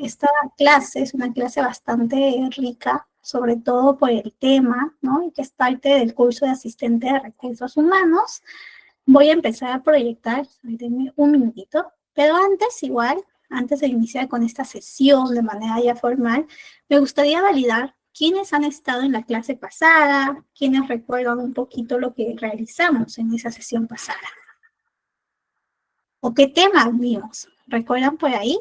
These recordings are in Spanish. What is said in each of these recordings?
esta clase es una clase bastante rica, sobre todo por el tema, ¿no? Y que es parte del curso de asistente de recursos humanos. Voy a empezar a proyectar, denme un minutito, pero antes de iniciar con esta sesión de manera ya formal, me gustaría validar quiénes han estado en la clase pasada, quiénes recuerdan un poquito lo que realizamos en esa sesión pasada. ¿O qué temas vimos? ¿Recuerdan por ahí?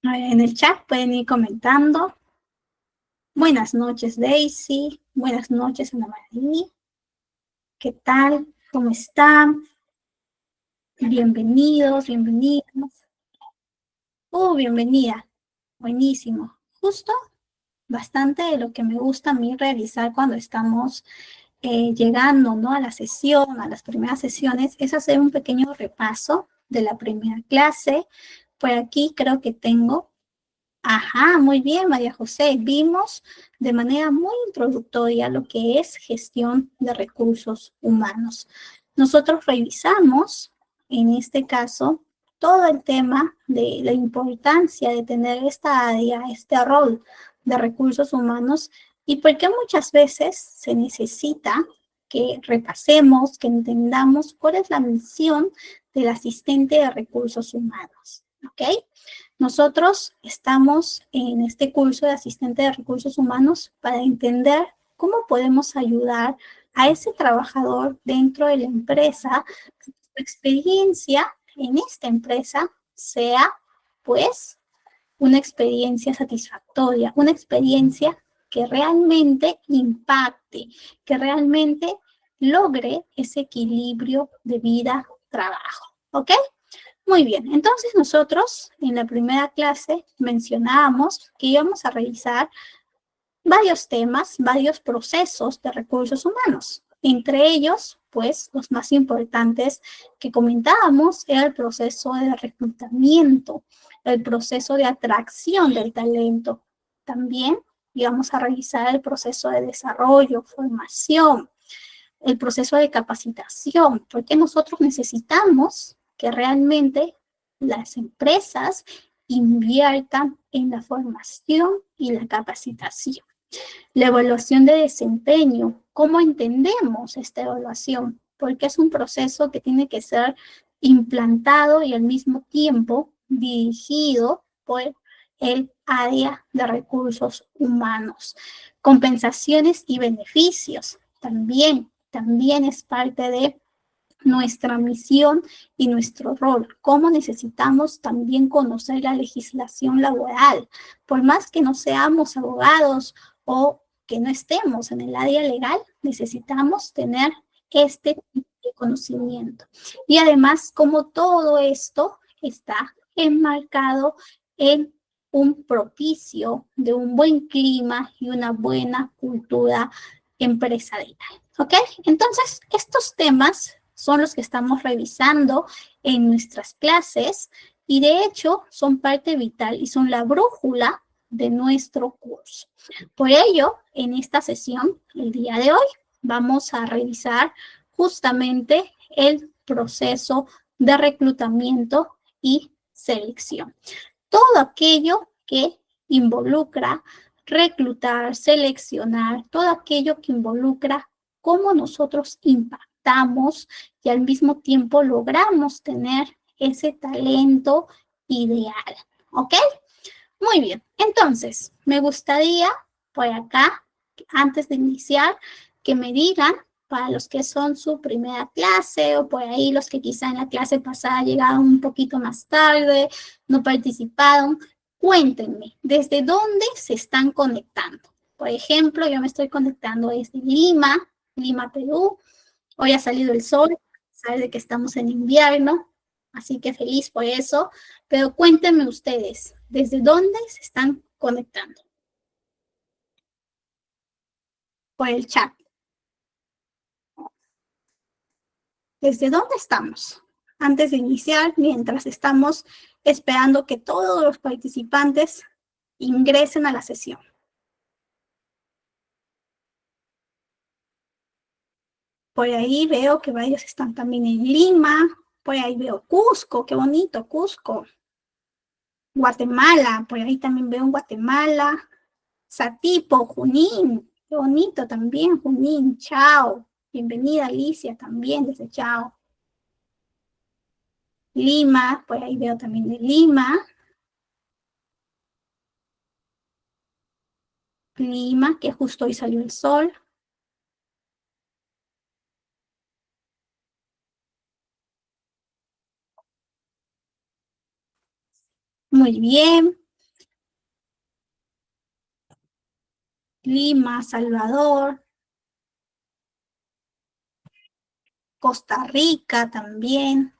En el chat pueden ir comentando. Buenas noches, Daisy. Buenas noches, Ana María. ¿Qué tal? ¿Cómo están? Bienvenidos, bienvenidas. Bienvenida. Buenísimo. Justo bastante de lo que me gusta a mí realizar cuando estamos llegando, ¿no? A la sesión, a las primeras sesiones, es hacer un pequeño repaso de la primera clase. Por aquí creo que tengo. Ajá, muy bien, María José. Vimos de manera muy introductoria lo que es gestión de recursos humanos. Nosotros revisamos, en este caso, todo el tema de la importancia de tener esta área, este rol de recursos humanos y por qué muchas veces se necesita que repasemos, que entendamos cuál es la misión del asistente de recursos humanos. ¿Ok? Nosotros estamos en este curso de asistente de recursos humanos para entender cómo podemos ayudar a ese trabajador dentro de la empresa, que su experiencia en esta empresa sea, pues, una experiencia satisfactoria, una experiencia que realmente impacte, que realmente logre ese equilibrio de vida-trabajo. ¿Ok? Muy bien, entonces nosotros en la primera clase mencionábamos que íbamos a revisar varios temas, varios procesos de recursos humanos. Entre ellos, pues, los más importantes que comentábamos era el proceso de reclutamiento, el proceso de atracción del talento. También íbamos a revisar el proceso de desarrollo, formación, el proceso de capacitación, porque nosotros necesitamos que realmente las empresas inviertan en la formación y la capacitación. La evaluación de desempeño, ¿cómo entendemos esta evaluación? Porque es un proceso que tiene que ser implantado y al mismo tiempo dirigido por el área de recursos humanos. Compensaciones y beneficios también es parte de nuestra misión y nuestro rol, cómo necesitamos también conocer la legislación laboral. Por más que no seamos abogados o que no estemos en el área legal, necesitamos tener este tipo de conocimiento. Y además, como todo esto está enmarcado en un propicio de un buen clima y una buena cultura empresarial. ¿Ok? Entonces, estos temas son los que estamos revisando en nuestras clases y de hecho son parte vital y son la brújula de nuestro curso. Por ello, en esta sesión, el día de hoy, vamos a revisar justamente el proceso de reclutamiento y selección. Todo aquello que involucra reclutar, seleccionar, todo aquello que involucra cómo nosotros impactamos y al mismo tiempo logramos tener ese talento ideal. ¿Ok? Muy bien. Entonces, me gustaría por acá, antes de iniciar, que me digan para los que son su primera clase o por ahí los que quizá en la clase pasada llegaron un poquito más tarde, no participaron, cuéntenme, ¿desde dónde se están conectando? Por ejemplo, yo me estoy conectando desde Lima, Perú. Hoy ha salido el sol, sabe de que estamos en invierno, así que feliz por eso. Pero cuéntenme ustedes, ¿desde dónde se están conectando? Por el chat. ¿Desde dónde estamos? Antes de iniciar, mientras estamos esperando que todos los participantes ingresen a la sesión. Por ahí veo que varios están también en Lima. Por ahí veo Cusco, qué bonito, Cusco. Guatemala, por ahí también veo en Guatemala. Satipo, Junín, qué bonito también, Junín, chao. Bienvenida Alicia también desde Chao. Lima, por ahí veo también de Lima. Lima, que justo hoy salió el sol. Muy bien. Lima, Salvador, Costa Rica también.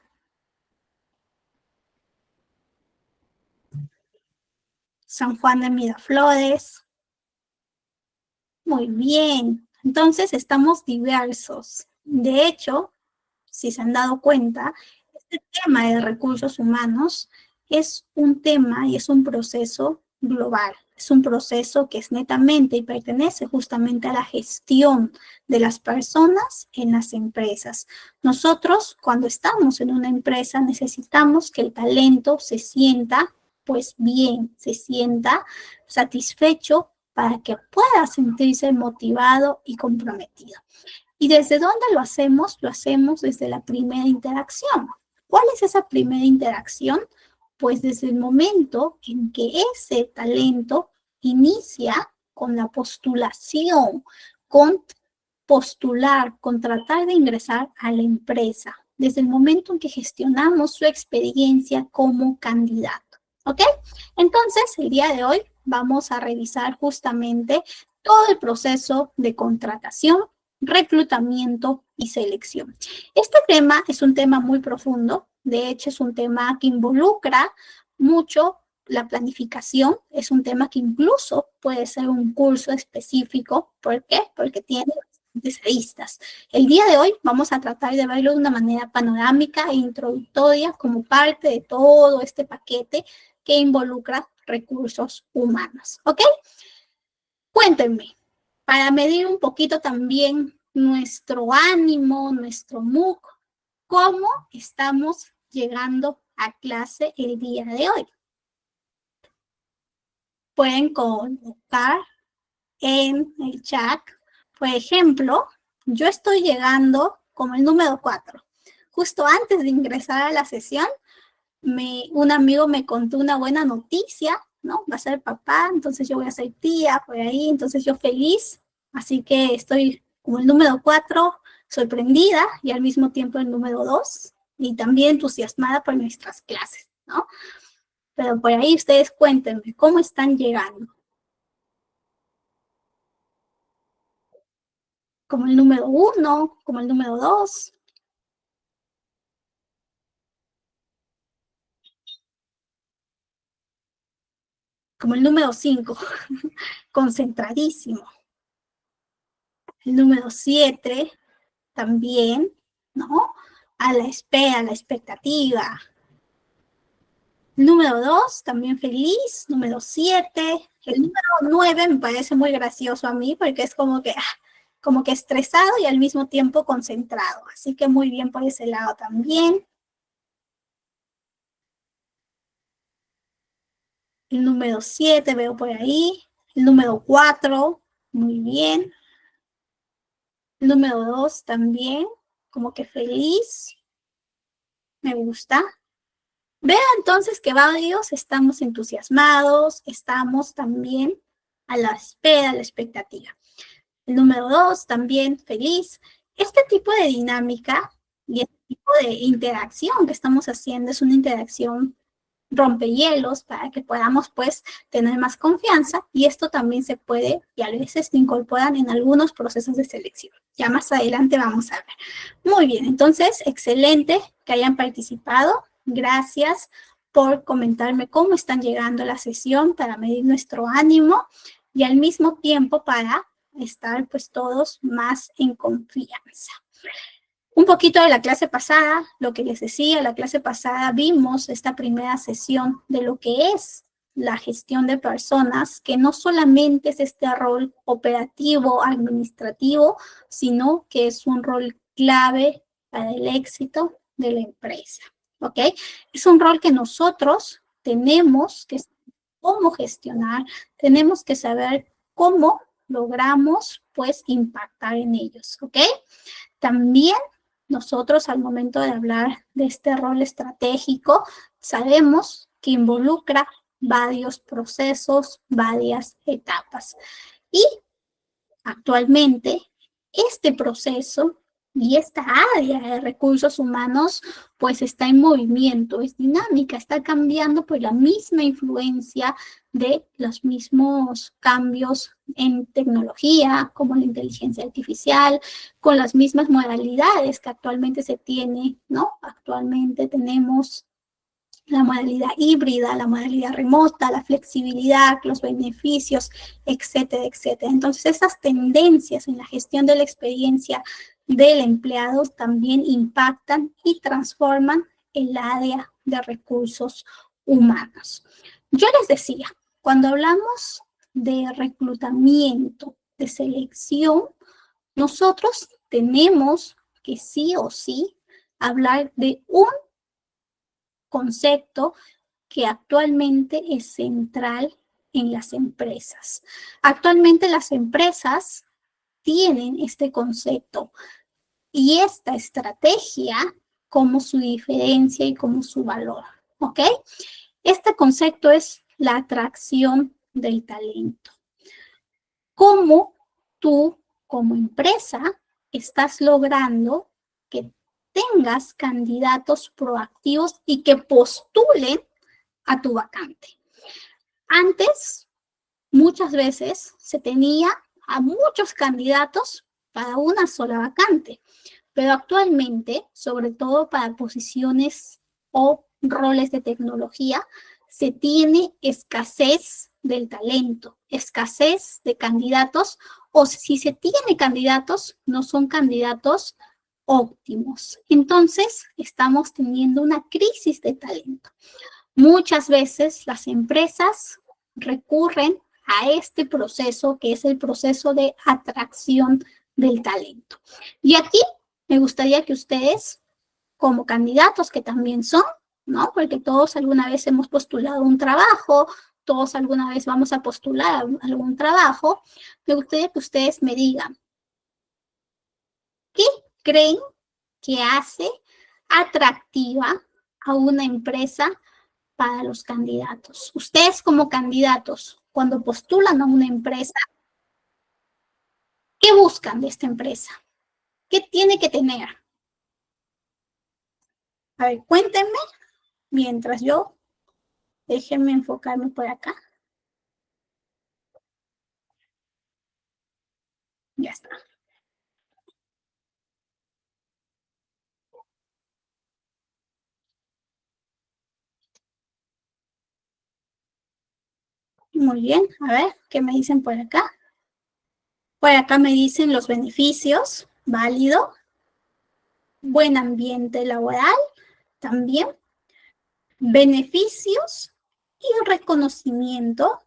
San Juan de Miraflores. Muy bien. Entonces estamos diversos. De hecho, si se han dado cuenta, este tema de recursos humanos es un tema y es un proceso global. Es un proceso que es netamente y pertenece justamente a la gestión de las personas en las empresas. Nosotros, cuando estamos en una empresa, necesitamos que el talento se sienta pues bien, se sienta satisfecho para que pueda sentirse motivado y comprometido. ¿Y desde dónde lo hacemos? Lo hacemos desde la primera interacción. ¿Cuál es esa primera interacción? Pues desde el momento en que ese talento inicia con la postulación, con postular, con tratar de ingresar a la empresa, desde el momento en que gestionamos su experiencia como candidato. ¿Ok? Entonces, el día de hoy vamos a revisar justamente todo el proceso de contratación, reclutamiento y selección. Este tema es un tema muy profundo, de hecho es un tema que involucra mucho la planificación, es un tema que incluso puede ser un curso específico. ¿Por qué? Porque tiene bastantes aristas. El día de hoy vamos a tratar de verlo de una manera panorámica e introductoria como parte de todo este paquete que involucra recursos humanos. ¿Ok? Cuéntenme, para medir un poquito también nuestro ánimo, nuestro mood, cómo estamos llegando a clase el día de hoy. Pueden colocar en el chat, por ejemplo, yo estoy llegando como el número 4. Justo antes de ingresar a la sesión, un amigo me contó una buena noticia, ¿no? Va a ser papá, entonces yo voy a ser tía por ahí, entonces yo feliz, así que estoy como el número 4, sorprendida y al mismo tiempo el número 2 y también entusiasmada por nuestras clases, ¿no? Pero por ahí ustedes cuéntenme, ¿cómo están llegando? ¿Como el número 1, como el número 2, como el número 5, concentradísimo? El número 7 también, ¿no? A la espera, a la expectativa. Número 2, también feliz. Número 7. El número 9 me parece muy gracioso a mí porque es como que estresado y al mismo tiempo concentrado. Así que muy bien por ese lado también. El número 7 veo por ahí. El número 4, muy bien. El número 2 también, como que feliz. Me gusta. Veo entonces que varios estamos entusiasmados, estamos también a la espera, a la expectativa. El número 2, también feliz. Este tipo de dinámica y este tipo de interacción que estamos haciendo es una interacción rompehielos para que podamos pues tener más confianza y esto también se puede y a veces se incorporan en algunos procesos de selección. Ya más adelante vamos a ver. Muy bien, entonces excelente que hayan participado. Gracias por comentarme cómo están llegando a la sesión para medir nuestro ánimo y al mismo tiempo para estar pues todos más en confianza. Un poquito de la clase pasada, lo que les decía, la clase pasada vimos esta primera sesión de lo que es la gestión de personas, que no solamente es este rol operativo, administrativo, sino que es un rol clave para el éxito de la empresa, ¿ok? Es un rol que nosotros tenemos que saber cómo gestionar, tenemos que saber cómo logramos, pues, impactar en ellos, ¿ok? También nosotros al momento de hablar de este rol estratégico, sabemos que involucra varios procesos, varias etapas. Y actualmente, este proceso y esta área de recursos humanos pues está en movimiento, es dinámica, está cambiando por la misma influencia de los mismos cambios en tecnología, como la inteligencia artificial, con las mismas modalidades que actualmente se tiene, ¿no? Actualmente tenemos la modalidad híbrida, la modalidad remota, la flexibilidad, los beneficios, etcétera, etcétera. Entonces, esas tendencias en la gestión de la experiencia del empleado también impactan y transforman el área de recursos humanos. Yo les decía, cuando hablamos de reclutamiento, de selección, nosotros tenemos que sí o sí hablar de un concepto que actualmente es central en las empresas. Actualmente las empresas tienen este concepto y esta estrategia como su diferencia y como su valor, ¿ok? Este concepto es la atracción del talento. ¿Cómo tú como empresa estás logrando que tengas candidatos proactivos y que postulen a tu vacante? Antes, muchas veces se tenía a muchos candidatos para una sola vacante, pero actualmente, sobre todo para posiciones o roles de tecnología, se tiene escasez del talento, escasez de candidatos, o si se tiene candidatos, no son candidatos óptimos. Entonces, estamos teniendo una crisis de talento. Muchas veces las empresas recurren a este proceso que es el proceso de atracción del talento. Y aquí me gustaría que ustedes, como candidatos que también son, ¿no? Porque todos alguna vez hemos postulado un trabajo, todos alguna vez vamos a postular algún trabajo, me gustaría que ustedes me digan, ¿qué creen que hace atractiva a una empresa para los candidatos? Ustedes como candidatos, cuando postulan a una empresa, ¿qué buscan de esta empresa? ¿Qué tiene que tener? A ver, cuéntenme mientras yo, déjenme enfocarme por acá. Ya está. Muy bien, a ver, ¿qué me dicen por acá? Por acá me dicen los beneficios, válido, buen ambiente laboral, también, beneficios y reconocimiento,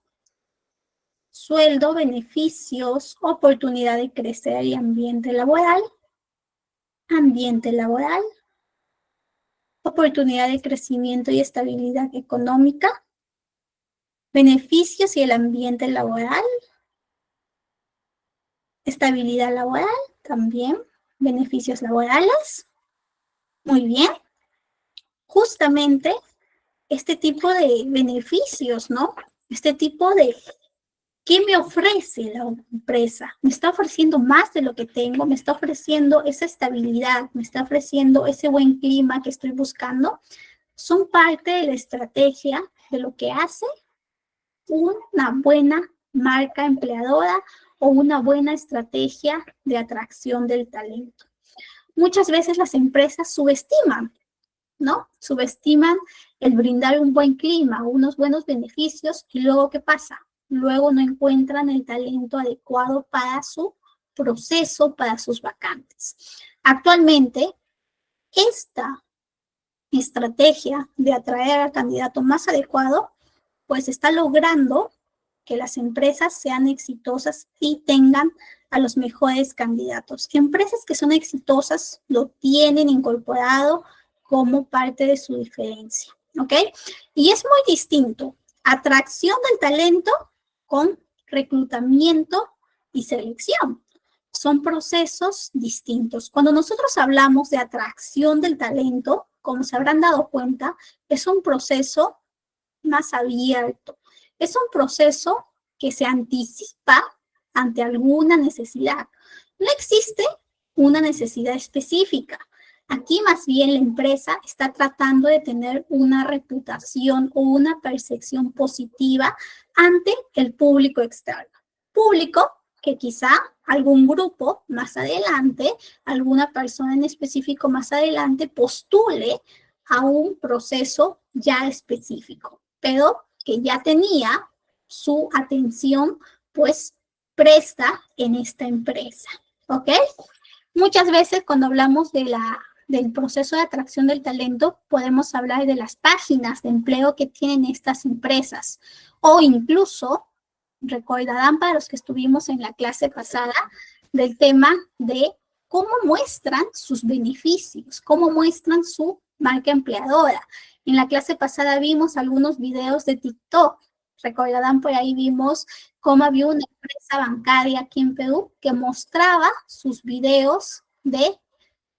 sueldo, beneficios, oportunidad de crecer y ambiente laboral, oportunidad de crecimiento y estabilidad económica, beneficios y el ambiente laboral, estabilidad laboral, también, beneficios laborales. Muy bien. Justamente este tipo de beneficios, ¿no? Este tipo de, ¿qué me ofrece la empresa? Me está ofreciendo más de lo que tengo, me está ofreciendo esa estabilidad, me está ofreciendo ese buen clima que estoy buscando. Son parte de la estrategia de lo que hace una buena marca empleadora o una buena estrategia de atracción del talento. Muchas veces las empresas subestiman, ¿no? Subestiman el brindar un buen clima, unos buenos beneficios y luego, ¿qué pasa? Luego no encuentran el talento adecuado para su proceso, para sus vacantes. Actualmente, esta estrategia de atraer al candidato más adecuado, pues está logrando que las empresas sean exitosas y tengan a los mejores candidatos. Empresas que son exitosas lo tienen incorporado como parte de su diferencia, ¿ok? Y es muy distinto atracción del talento con reclutamiento y selección. Son procesos distintos. Cuando nosotros hablamos de atracción del talento, como se habrán dado cuenta, es un proceso más abierto. Es un proceso que se anticipa ante alguna necesidad. No existe una necesidad específica. Aquí más bien la empresa está tratando de tener una reputación o una percepción positiva ante el público externo. Público que quizá algún grupo más adelante, alguna persona en específico más adelante postule a un proceso ya específico, pero que ya tenía su atención pues presta en esta empresa, ¿ok? Muchas veces cuando hablamos del proceso de atracción del talento, podemos hablar de las páginas de empleo que tienen estas empresas o incluso, recordarán para los que estuvimos en la clase pasada, del tema de cómo muestran sus beneficios, cómo muestran su marca empleadora. En la clase pasada vimos algunos videos de TikTok. Recordarán, por ahí vimos cómo había una empresa bancaria aquí en Perú que mostraba sus videos de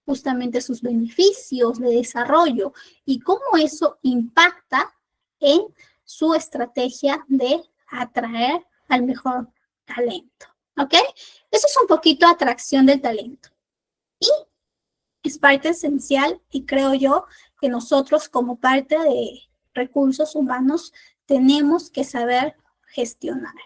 justamente sus beneficios de desarrollo y cómo eso impacta en su estrategia de atraer al mejor talento. ¿Ok? Eso es un poquito atracción del talento. Y es parte esencial y creo yo que nosotros como parte de recursos humanos tenemos que saber gestionarla.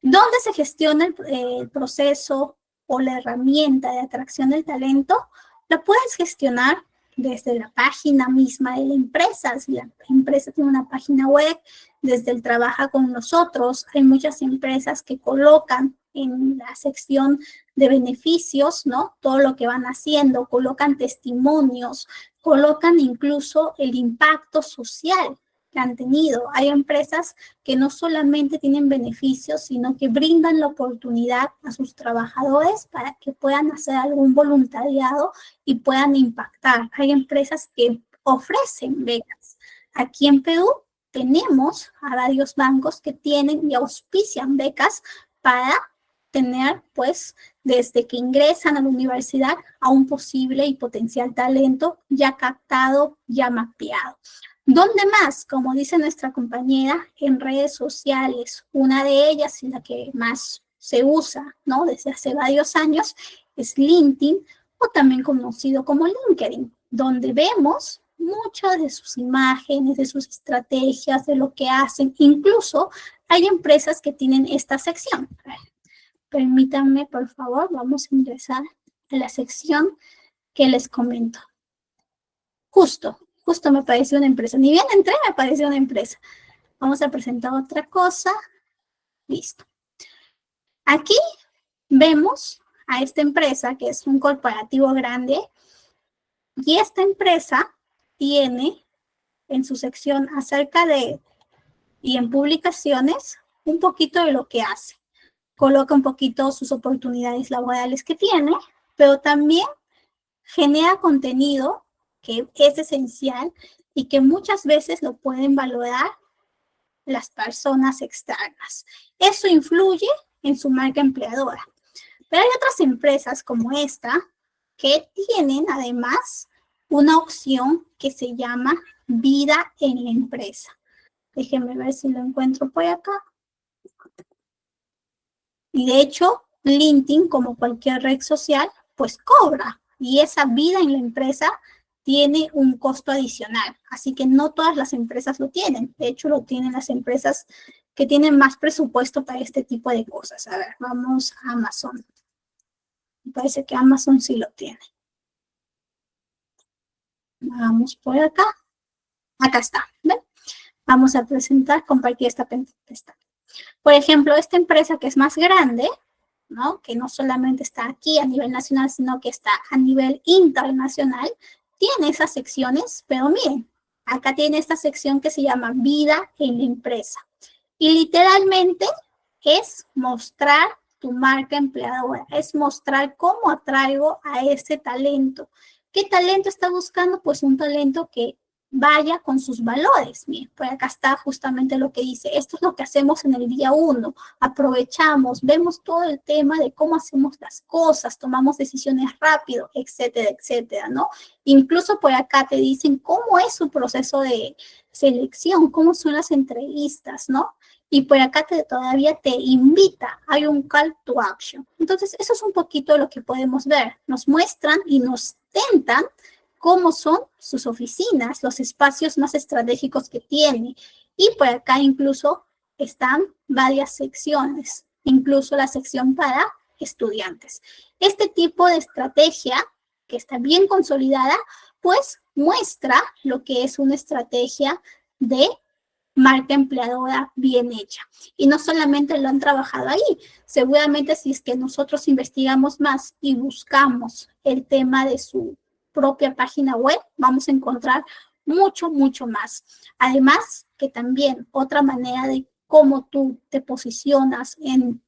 ¿Dónde se gestiona el proceso o la herramienta de atracción del talento? La puedes gestionar desde la página misma de la empresa. Si la empresa tiene una página web, desde el trabaja con nosotros, hay muchas empresas que colocan en la sección de beneficios, ¿no? Todo lo que van haciendo, colocan testimonios, colocan incluso el impacto social que han tenido. Hay empresas que no solamente tienen beneficios, sino que brindan la oportunidad a sus trabajadores para que puedan hacer algún voluntariado y puedan impactar. Hay empresas que ofrecen becas. Aquí en Perú tenemos a varios bancos que tienen y auspician becas para tener, pues, desde que ingresan a la universidad a un posible y potencial talento ya captado, ya mapeado. ¿Dónde más? Como dice nuestra compañera, en redes sociales. Una de ellas y la que más se usa, ¿no? Desde hace varios años es LinkedIn o también conocido como LinkedIn, donde vemos muchas de sus imágenes, de sus estrategias, de lo que hacen. Incluso hay empresas que tienen esta sección. Permítanme, por favor, vamos a ingresar a la sección que les comento. Justo me apareció una empresa. Ni bien entré, me apareció una empresa. Vamos a presentar otra cosa. Listo. Aquí vemos a esta empresa, que es un corporativo grande, y esta empresa tiene en su sección acerca de, y en publicaciones, un poquito de lo que hace. Coloca un poquito sus oportunidades laborales que tiene, pero también genera contenido que es esencial y que muchas veces lo pueden valorar las personas externas. Eso influye en su marca empleadora. Pero hay otras empresas como esta que tienen además una opción que se llama vida en la empresa. Déjenme ver si lo encuentro por acá. Y de hecho, LinkedIn, como cualquier red social, pues cobra. Y esa vida en la empresa tiene un costo adicional. Así que no todas las empresas lo tienen. De hecho, lo tienen las empresas que tienen más presupuesto para este tipo de cosas. A ver, vamos a Amazon. Me parece que Amazon sí lo tiene. Vamos por acá. Acá está. ¿Ven? Vamos a presentar, compartir esta pestaña. Por ejemplo, esta empresa que es más grande, ¿no? Que no solamente está aquí a nivel nacional, sino que está a nivel internacional, tiene esas secciones, pero miren, acá tiene esta sección que se llama vida en la empresa. Y literalmente es mostrar tu marca empleadora, es mostrar cómo atraigo a ese talento. ¿Qué talento está buscando? Pues un talento que vaya con sus valores. Bien, por acá está justamente lo que dice, esto es lo que hacemos en el día uno, aprovechamos, vemos todo el tema de cómo hacemos las cosas, tomamos decisiones rápido, etcétera, etcétera, ¿no? Incluso por acá te dicen cómo es su proceso de selección, cómo son las entrevistas, ¿no? Y por acá todavía te invita, hay un call to action. Entonces, eso es un poquito lo que podemos ver. Nos muestran y nos tentan cómo son sus oficinas, los espacios más estratégicos que tiene. Y por acá incluso están varias secciones, incluso la sección para estudiantes. Este tipo de estrategia, que está bien consolidada, pues muestra lo que es una estrategia de marca empleadora bien hecha. Y no solamente lo han trabajado ahí, seguramente si es que nosotros investigamos más y buscamos el tema de su propia página web, vamos a encontrar mucho, mucho más. Además, que también otra manera de cómo tú te posicionas en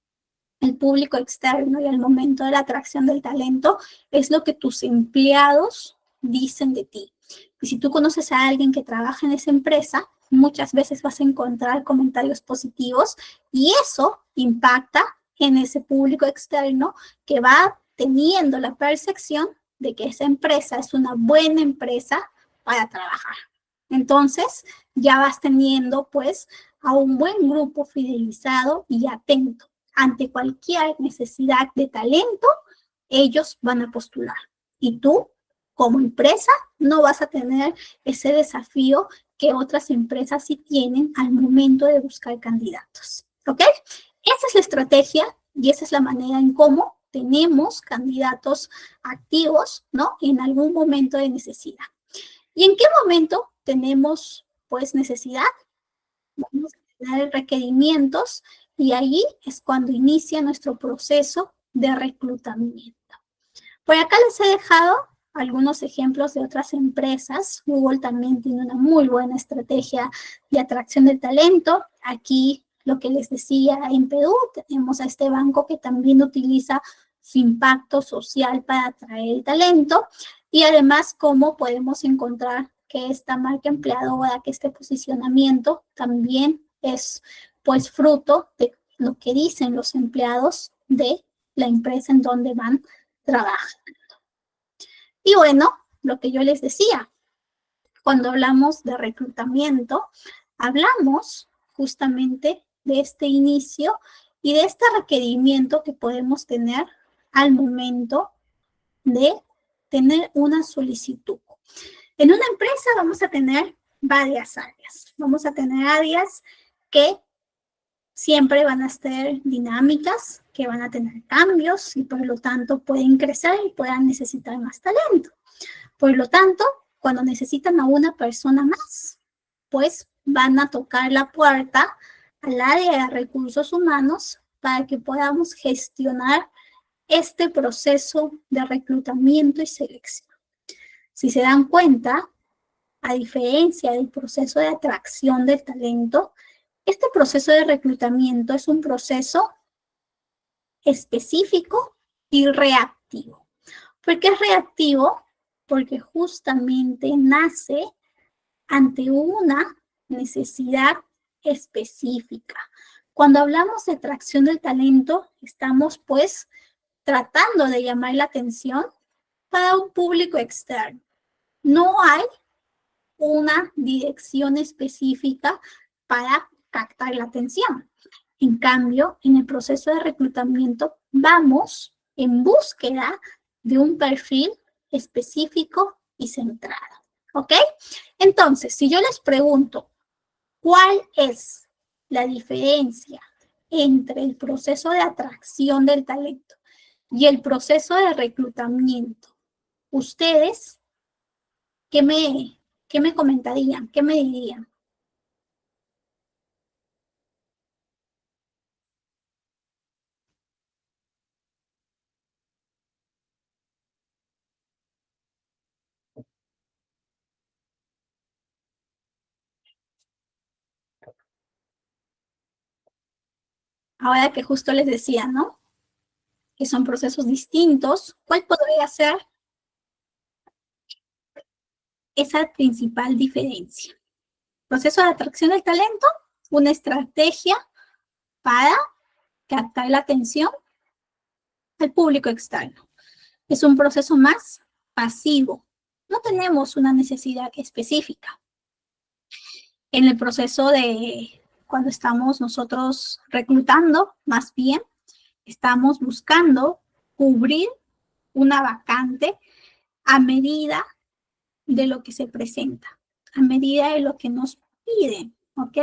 el público externo y al momento de la atracción del talento es lo que tus empleados dicen de ti. Y si tú conoces a alguien que trabaja en esa empresa, muchas veces vas a encontrar comentarios positivos y eso impacta en ese público externo que va teniendo la percepción de que esa empresa es una buena empresa para trabajar. Entonces, ya vas teniendo pues a un buen grupo fidelizado y atento. Ante cualquier necesidad de talento, ellos van a postular. Y tú, como empresa, no vas a tener ese desafío que otras empresas sí tienen al momento de buscar candidatos. ¿Ok? Esa es la estrategia y esa es la manera en cómo tenemos candidatos activos, ¿no? En algún momento de necesidad. ¿Y en qué momento tenemos, pues, necesidad? Vamos a tener requerimientos y ahí es cuando inicia nuestro proceso de reclutamiento. Por acá les he dejado algunos ejemplos de otras empresas. Google también tiene una muy buena estrategia de atracción de talento. Aquí lo que les decía en Perú, tenemos a este banco que también utiliza su impacto social para atraer el talento y además cómo podemos encontrar que esta marca empleadora, que este posicionamiento también es pues fruto de lo que dicen los empleados de la empresa en donde van trabajan. Y bueno, lo que yo les decía, cuando hablamos de reclutamiento, hablamos justamente de este inicio y de este requerimiento que podemos tener al momento de tener una solicitud. En una empresa vamos a tener varias áreas. Vamos a tener áreas que siempre van a ser dinámicas, que van a tener cambios y por lo tanto pueden crecer y puedan necesitar más talento. Por lo tanto, cuando necesitan a una persona más, pues van a tocar la puerta al área de recursos humanos para que podamos gestionar este proceso de reclutamiento y selección. Si se dan cuenta, a diferencia del proceso de atracción del talento, este proceso de reclutamiento es un proceso específico y reactivo. ¿Por qué es reactivo? Porque justamente nace ante una necesidad específica. Cuando hablamos de atracción del talento, estamos pues tratando de llamar la atención para un público externo. No hay una dirección específica para captar la atención. En cambio, en el proceso de reclutamiento vamos en búsqueda de un perfil específico y centrado. ¿Ok? Entonces, si yo les pregunto, ¿cuál es la diferencia entre el proceso de atracción del talento y el proceso de reclutamiento? ¿Ustedes qué me comentarían? ¿Qué me dirían? Ahora que justo les decía, ¿no? que son procesos distintos, ¿cuál podría ser esa principal diferencia? Proceso de atracción del talento, una estrategia para captar la atención del público externo. Es un proceso más pasivo. No tenemos una necesidad específica. En el proceso de cuando estamos nosotros reclutando, más bien, estamos buscando cubrir una vacante a medida de lo que se presenta, a medida de lo que nos piden, ¿ok?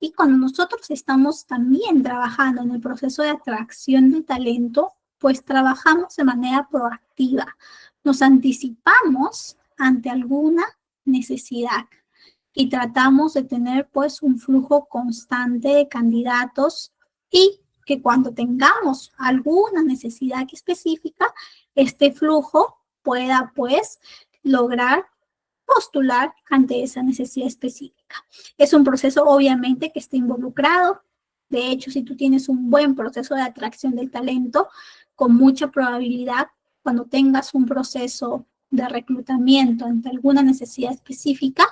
Y cuando nosotros estamos también trabajando en el proceso de atracción de talento, pues trabajamos de manera proactiva. Nos anticipamos ante alguna necesidad y tratamos de tener pues un flujo constante de candidatos y que cuando tengamos alguna necesidad específica, este flujo pueda pues lograr postular ante esa necesidad específica. Es un proceso obviamente que está involucrado. De hecho, si tú tienes un buen proceso de atracción del talento, con mucha probabilidad, cuando tengas un proceso de reclutamiento ante alguna necesidad específica,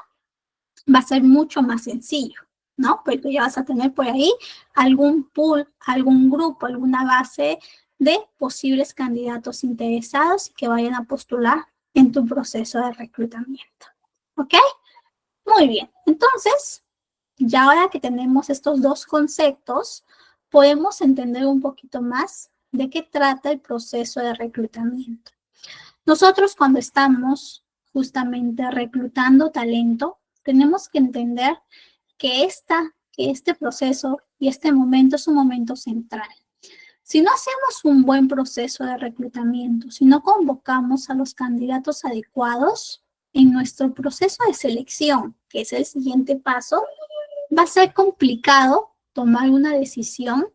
va a ser mucho más sencillo, ¿no? Porque ya vas a tener por ahí algún pool, algún grupo, alguna base de posibles candidatos interesados que vayan a postular en tu proceso de reclutamiento. ¿Ok? Muy bien. Entonces, ya ahora que tenemos estos dos conceptos, podemos entender un poquito más de qué trata el proceso de reclutamiento. Nosotros cuando estamos justamente reclutando talento, tenemos que entender que este proceso y este momento es un momento central. Si no hacemos un buen proceso de reclutamiento, si no convocamos a los candidatos adecuados en nuestro proceso de selección, que es el siguiente paso, va a ser complicado tomar una decisión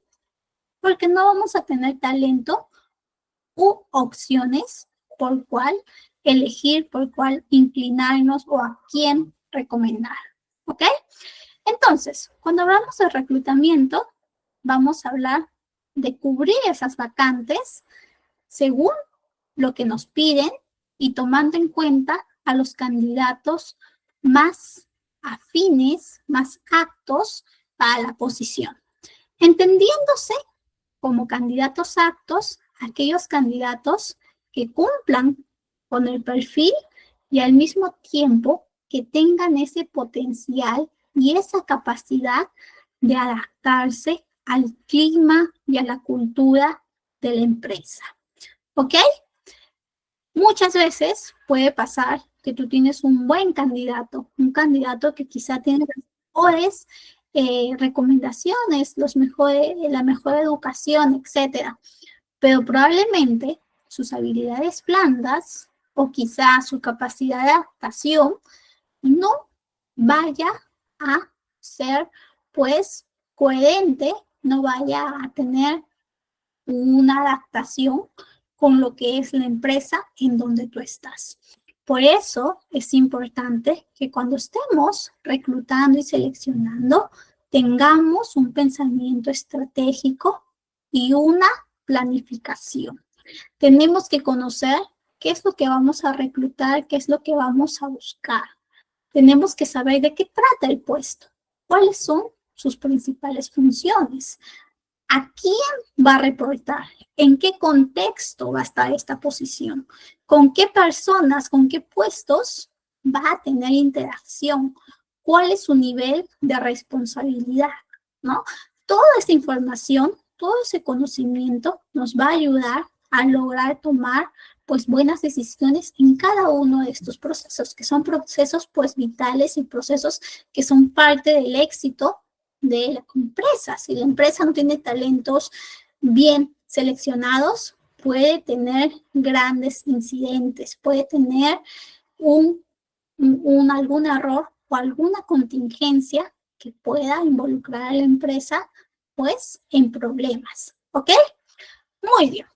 porque no vamos a tener talento u opciones por cuál elegir, por cuál inclinarnos o a quién recomendar. ¿Ok? Entonces, cuando hablamos de reclutamiento, vamos a hablar de cubrir esas vacantes según lo que nos piden y tomando en cuenta a los candidatos más afines, más aptos para la posición. Entendiéndose como candidatos aptos aquellos candidatos que cumplan con el perfil y al mismo tiempo que tengan ese potencial y esa capacidad de adaptarse al clima y a la cultura de la empresa. ¿Ok? Muchas veces puede pasar que tú tienes un buen candidato, un candidato que quizá tiene las mejores recomendaciones, la mejor educación, etcétera, pero probablemente sus habilidades blandas o quizá su capacidad de adaptación no vaya a ser pues coherente, no vaya a tener una adaptación con lo que es la empresa en donde tú estás. Por eso es importante que cuando estemos reclutando y seleccionando, tengamos un pensamiento estratégico y una planificación. Tenemos que conocer qué es lo que vamos a reclutar, qué es lo que vamos a buscar. Tenemos que saber de qué trata el puesto, cuáles son sus principales funciones, a quién va a reportar, en qué contexto va a estar esta posición, con qué personas, con qué puestos va a tener interacción, cuál es su nivel de responsabilidad, ¿no? Toda esta información, todo ese conocimiento nos va a ayudar a lograr tomar pues buenas decisiones en cada uno de estos procesos, que son procesos pues vitales y procesos que son parte del éxito de la empresa. Si la empresa no tiene talentos bien seleccionados, puede tener grandes incidentes, puede tener algún error o alguna contingencia que pueda involucrar a la empresa pues en problemas. ¿Ok? Muy bien.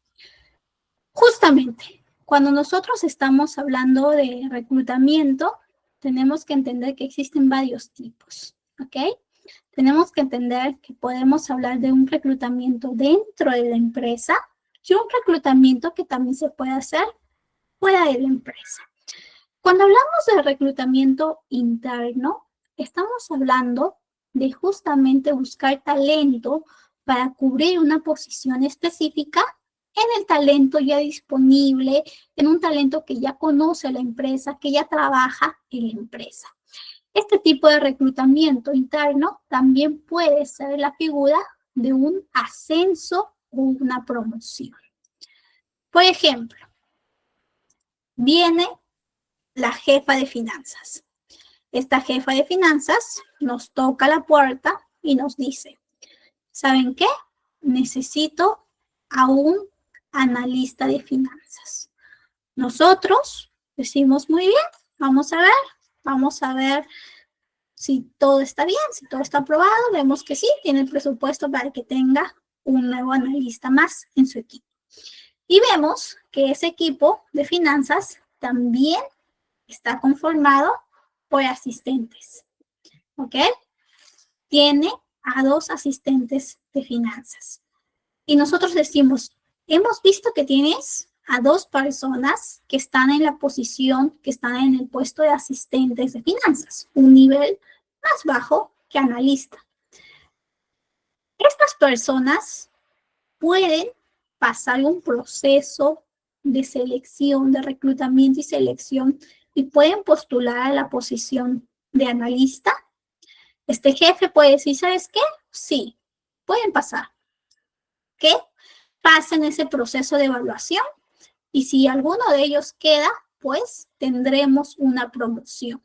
Justamente, cuando nosotros estamos hablando de reclutamiento, tenemos que entender que existen varios tipos, ¿ok? Tenemos que entender que podemos hablar de un reclutamiento dentro de la empresa y un reclutamiento que también se puede hacer fuera de la empresa. Cuando hablamos de reclutamiento interno, estamos hablando de justamente buscar talento para cubrir una posición específica en el talento ya disponible, en un talento que ya conoce la empresa, que ya trabaja en la empresa. Este tipo de reclutamiento interno también puede ser la figura de un ascenso o una promoción. Por ejemplo, viene la jefa de finanzas. Esta jefa de finanzas nos toca la puerta y nos dice, ¿saben qué? Necesito a un analista de finanzas. Nosotros decimos, muy bien, vamos a ver si todo está bien, si todo está aprobado. Vemos que sí, tiene el presupuesto para que tenga un nuevo analista más en su equipo. Y vemos que ese equipo de finanzas también está conformado por asistentes, ¿ok? Tiene a 2 asistentes de finanzas. Y nosotros decimos, hemos visto que tienes a 2 personas que están en la posición, que están en el puesto de asistentes de finanzas, un nivel más bajo que analista. Estas personas pueden pasar un proceso de selección, de reclutamiento y selección, y pueden postular a la posición de analista. Este jefe puede decir, ¿sabes qué? Sí, pueden pasar. ¿Qué? Pasen ese proceso de evaluación y si alguno de ellos queda, pues tendremos una promoción.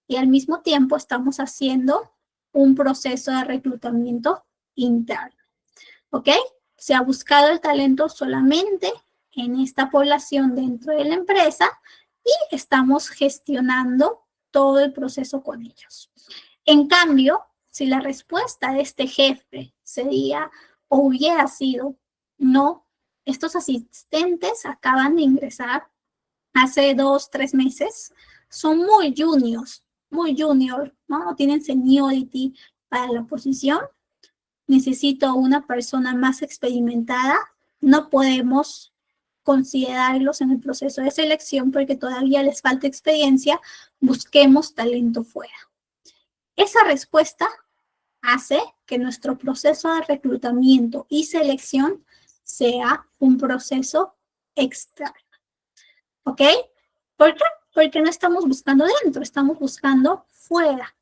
Y al mismo tiempo estamos haciendo un proceso de reclutamiento interno. ¿Ok? Se ha buscado el talento solamente en esta población dentro de la empresa y estamos gestionando todo el proceso con ellos. En cambio, si la respuesta de este jefe sería o hubiera sido no, estos asistentes acaban de ingresar hace 2, 3 meses, son muy junior, ¿no? No tienen seniority para la posición, necesito una persona más experimentada, no podemos considerarlos en el proceso de selección porque todavía les falta experiencia, busquemos talento fuera. Esa respuesta hace que nuestro proceso de reclutamiento y selección sea un proceso externo. ¿Ok? ¿Por qué? Porque no estamos buscando dentro, estamos buscando fuera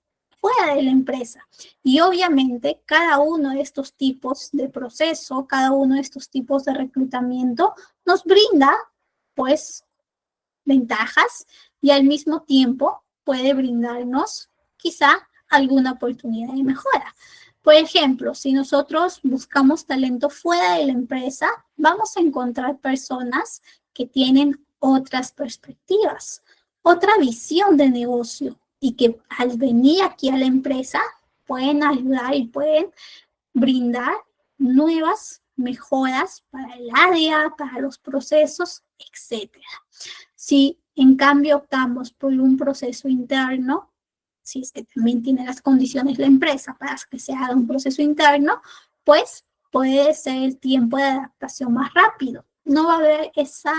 de la empresa. Y obviamente cada uno de estos tipos de proceso, cada uno de estos tipos de reclutamiento nos brinda, pues, ventajas y al mismo tiempo puede brindarnos quizá alguna oportunidad de mejora. Por ejemplo, si nosotros buscamos talento fuera de la empresa, vamos a encontrar personas que tienen otras perspectivas, otra visión de negocio y que al venir aquí a la empresa pueden ayudar y pueden brindar nuevas mejoras para el área, para los procesos, etcétera. Si en cambio optamos por un proceso interno, si es que también tiene las condiciones la empresa para que se haga un proceso interno, pues puede ser el tiempo de adaptación más rápido. No va a haber esa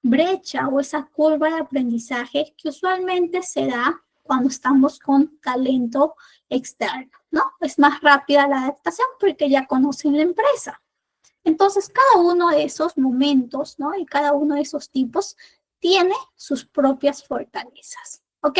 brecha o esa curva de aprendizaje que usualmente se da cuando estamos con talento externo, ¿no? Es más rápida la adaptación porque ya conocen la empresa. Entonces, cada uno de esos momentos, ¿no? Y cada uno de esos tipos tiene sus propias fortalezas, ¿ok?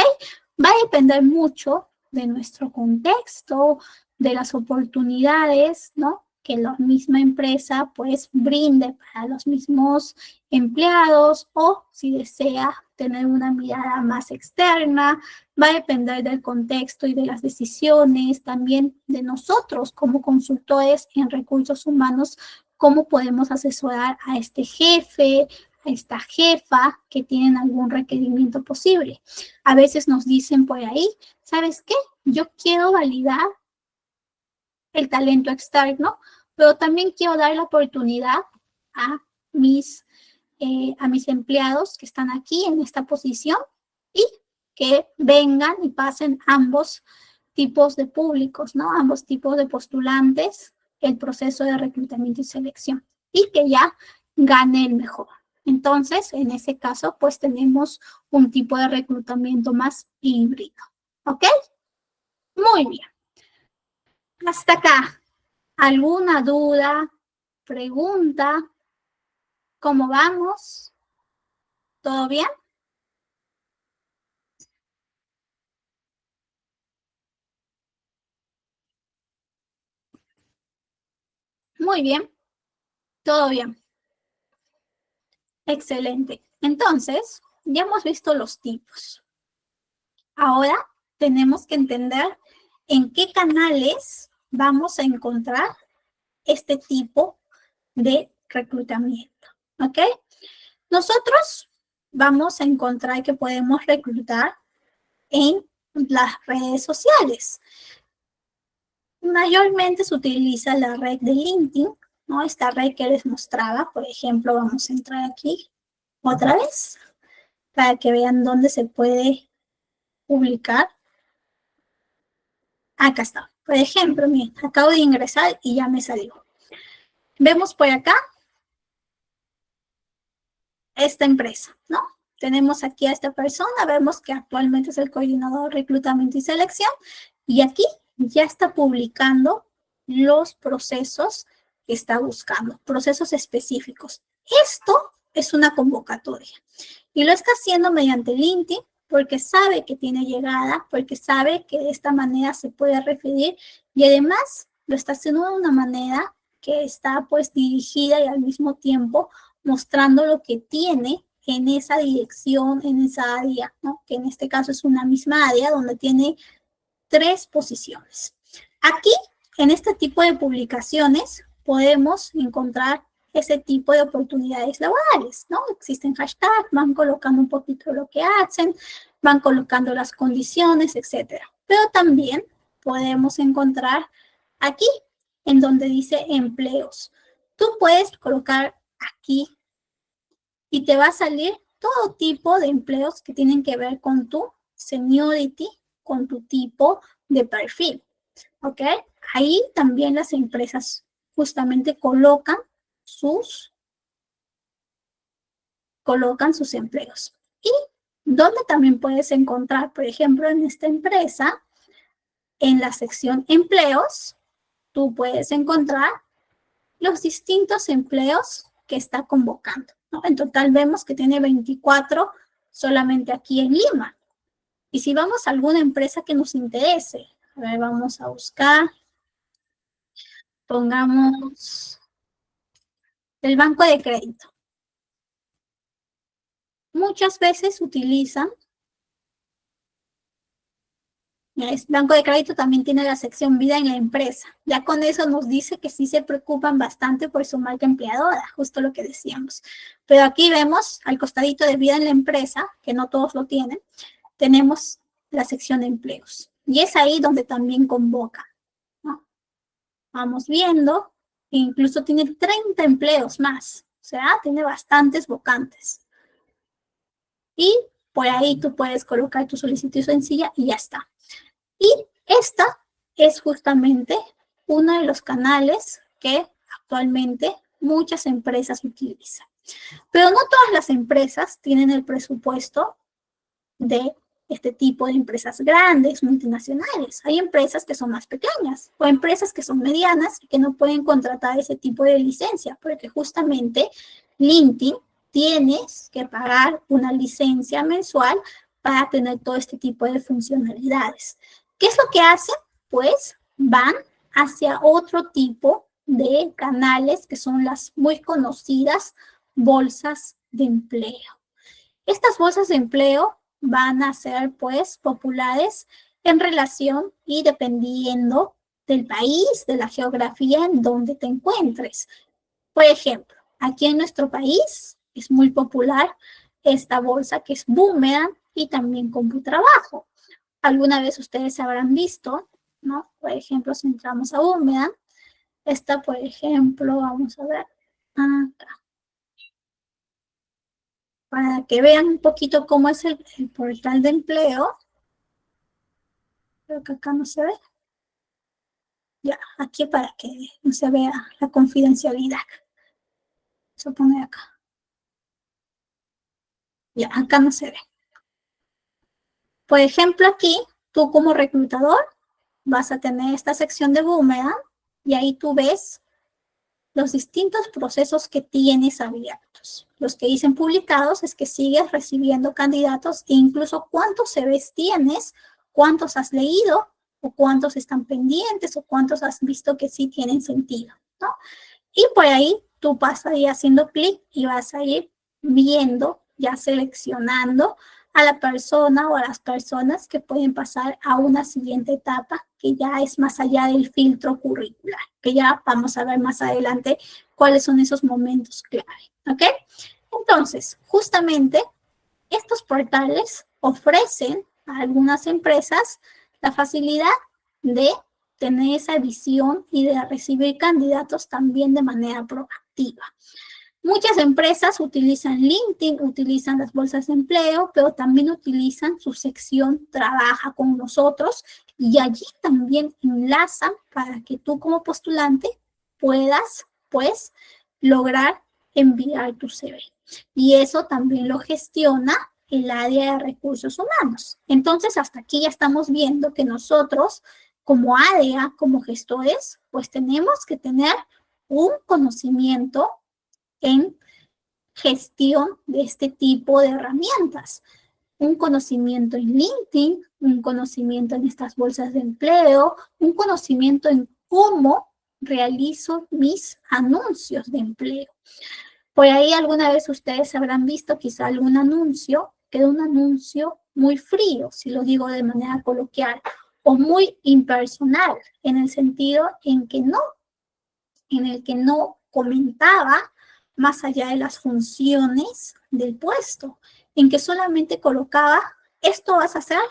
Va a depender mucho de nuestro contexto, de las oportunidades, ¿no? Que la misma empresa, pues, brinde para los mismos empleados o si desea tener una mirada más externa. Va a depender del contexto y de las decisiones, también de nosotros como consultores en recursos humanos, cómo podemos asesorar a este jefe, a esta jefa que tienen algún requerimiento posible. A veces nos dicen por ahí, ¿sabes qué? Yo quiero validar el talento externo, pero también quiero dar la oportunidad a mis empleados que están aquí en esta posición y que vengan y pasen ambos tipos de públicos, ¿no? Ambos tipos de postulantes, el proceso de reclutamiento y selección, y que ya gane el mejor. Entonces, en ese caso, pues tenemos un tipo de reclutamiento más híbrido, ¿ok? Muy bien. Hasta acá, ¿alguna duda, pregunta? ¿Cómo vamos? ¿Todo bien? Muy bien, todo bien. Excelente. Entonces, ya hemos visto los tipos. Ahora tenemos que entender en qué canales vamos a encontrar este tipo de reclutamiento. ¿Ok? Nosotros vamos a encontrar que podemos reclutar en las redes sociales. Mayormente se utiliza la red de LinkedIn, ¿no? Esta red que les mostraba, por ejemplo, vamos a entrar aquí otra vez para que vean dónde se puede publicar. Acá está. Por ejemplo, miren, acabo de ingresar y ya me salió. Vemos por acá esta empresa, ¿no? Tenemos aquí a esta persona, vemos que actualmente es el coordinador de reclutamiento y selección, y aquí ya está publicando los procesos que está buscando, procesos específicos. Esto es una convocatoria y lo está haciendo mediante LinkedIn porque sabe que tiene llegada, porque sabe que de esta manera se puede referir y además lo está haciendo de una manera que está pues dirigida y al mismo tiempo mostrando lo que tiene en esa dirección, en esa área, ¿no? Que en este caso es una misma área donde tiene 3 posiciones. Aquí, en este tipo de publicaciones, podemos encontrar ese tipo de oportunidades laborales, ¿no? Existen hashtags, van colocando un poquito lo que hacen, van colocando las condiciones, etcétera. Pero también podemos encontrar aquí, en donde dice empleos. Tú puedes colocar aquí y te va a salir todo tipo de empleos que tienen que ver con tu seniority, con tu tipo de perfil, ¿ok? Ahí también las empresas justamente colocan sus empleos. Y donde también puedes encontrar, por ejemplo, en esta empresa, en la sección empleos, tú puedes encontrar los distintos empleos que está convocando, ¿no? En total vemos que tiene 24 solamente aquí en Lima. Y si vamos a alguna empresa que nos interese, a ver, vamos a buscar, pongamos el banco de crédito. Muchas veces utilizan, el banco de crédito también tiene la sección vida en la empresa. Ya con eso nos dice que sí se preocupan bastante por su marca empleadora, justo lo que decíamos. Pero aquí vemos al costadito de vida en la empresa, que no todos lo tienen, tenemos la sección de empleos. Y es ahí donde también convoca, ¿no? Vamos viendo, incluso tiene 30 empleos más, o sea, tiene bastantes vacantes. Y por ahí tú puedes colocar tu solicitud sencilla y ya está. Y esta es justamente uno de los canales que actualmente muchas empresas utilizan. Pero no todas las empresas tienen el presupuesto de este tipo de empresas grandes, multinacionales. Hay empresas que son más pequeñas o empresas que son medianas y que no pueden contratar ese tipo de licencia, porque justamente LinkedIn tienes que pagar una licencia mensual para tener todo este tipo de funcionalidades. ¿Qué es lo que hacen? Pues van hacia otro tipo de canales que son las muy conocidas bolsas de empleo. Estas bolsas de empleo van a ser pues populares en relación y dependiendo del país, de la geografía en donde te encuentres. Por ejemplo, aquí en nuestro país es muy popular esta bolsa que es Boomerang y también Computrabajo. Alguna vez ustedes habrán visto, ¿no? Por ejemplo, si entramos a Boomerang, esta, por ejemplo, vamos a ver acá, para que vean un poquito cómo es el portal de empleo. Creo que acá no se ve. Ya, aquí para que no se vea la confidencialidad. Se pone acá. Ya, acá no se ve. Por ejemplo, aquí, tú como reclutador vas a tener esta sección de Boomerang y ahí tú ves los distintos procesos que tienes abiertos. Los que dicen publicados es que sigues recibiendo candidatos e incluso cuántos CVs tienes, cuántos has leído o cuántos están pendientes o cuántos has visto que sí tienen sentido, ¿no? Y por ahí tú vas a ir haciendo clic y vas a ir viendo, ya seleccionando a la persona o a las personas que pueden pasar a una siguiente etapa que ya es más allá del filtro curricular, que ya vamos a ver más adelante cuáles son esos momentos clave, ¿ok? Entonces, justamente estos portales ofrecen a algunas empresas la facilidad de tener esa visión y de recibir candidatos también de manera proactiva. Muchas empresas utilizan LinkedIn, utilizan las bolsas de empleo, pero también utilizan su sección Trabaja con nosotros y allí también enlazan para que tú como postulante puedas, pues, lograr enviar tu CV. Y eso también lo gestiona el área de recursos humanos. Entonces, hasta aquí ya estamos viendo que nosotros, como área, como gestores, pues tenemos que tener un conocimiento en gestión de este tipo de herramientas. Un conocimiento en LinkedIn, un conocimiento en estas bolsas de empleo, un conocimiento en cómo realizo mis anuncios de empleo. Por ahí alguna vez ustedes habrán visto quizá algún anuncio, que era un anuncio muy frío, si lo digo de manera coloquial, o muy impersonal, en el sentido en el que no comentaba más allá de las funciones del puesto, en que solamente colocaba esto vas a hacer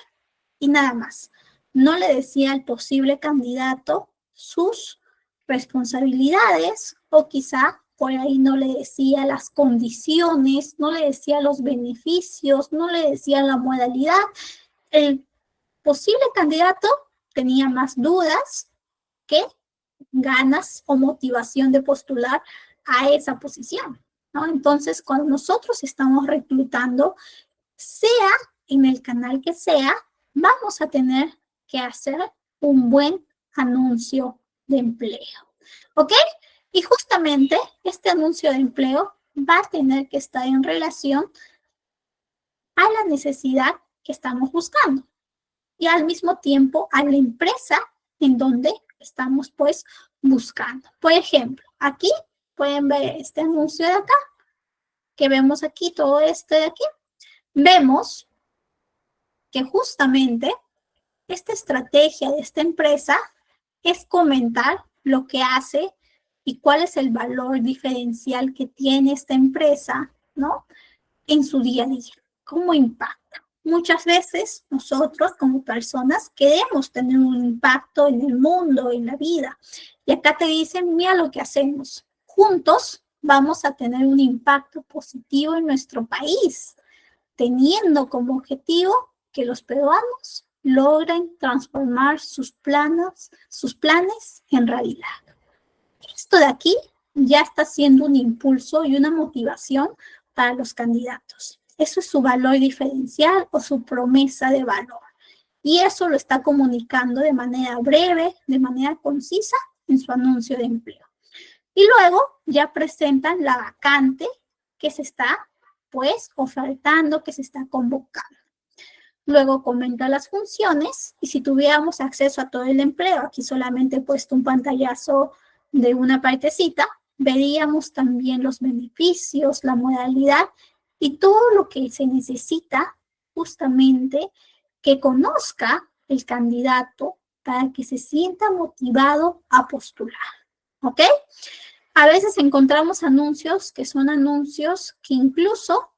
y nada más. No le decía al posible candidato sus responsabilidades o quizá por ahí no le decía las condiciones, no le decía los beneficios, no le decía la modalidad. El posible candidato tenía más dudas que ganas o motivación de postular a esa posición, ¿no? Entonces, cuando nosotros estamos reclutando, sea en el canal que sea, vamos a tener que hacer un buen anuncio de empleo, ¿ok? Y justamente este anuncio de empleo va a tener que estar en relación a la necesidad que estamos buscando y al mismo tiempo a la empresa en donde estamos pues buscando. Por ejemplo, aquí pueden ver este anuncio de acá, que vemos aquí, todo este de aquí. Vemos que justamente esta estrategia de esta empresa es comentar lo que hace y cuál es el valor diferencial que tiene esta empresa, ¿no? En su día a día, cómo impacta. Muchas veces nosotros como personas queremos tener un impacto en el mundo, en la vida. Y acá te dicen, mira lo que hacemos. Juntos vamos a tener un impacto positivo en nuestro país, teniendo como objetivo que los peruanos logren transformar sus planes en realidad. Esto de aquí ya está siendo un impulso y una motivación para los candidatos. Eso es su valor diferencial o su promesa de valor. Y eso lo está comunicando de manera breve, de manera concisa en su anuncio de empleo. Y luego ya presentan la vacante que se está, pues, ofertando, que se está convocando. Luego comenta las funciones y si tuviéramos acceso a todo el empleo, aquí solamente he puesto un pantallazo de una partecita, veríamos también los beneficios, la modalidad y todo lo que se necesita justamente que conozca el candidato para que se sienta motivado a postular, ¿ok? A veces encontramos anuncios que son anuncios que incluso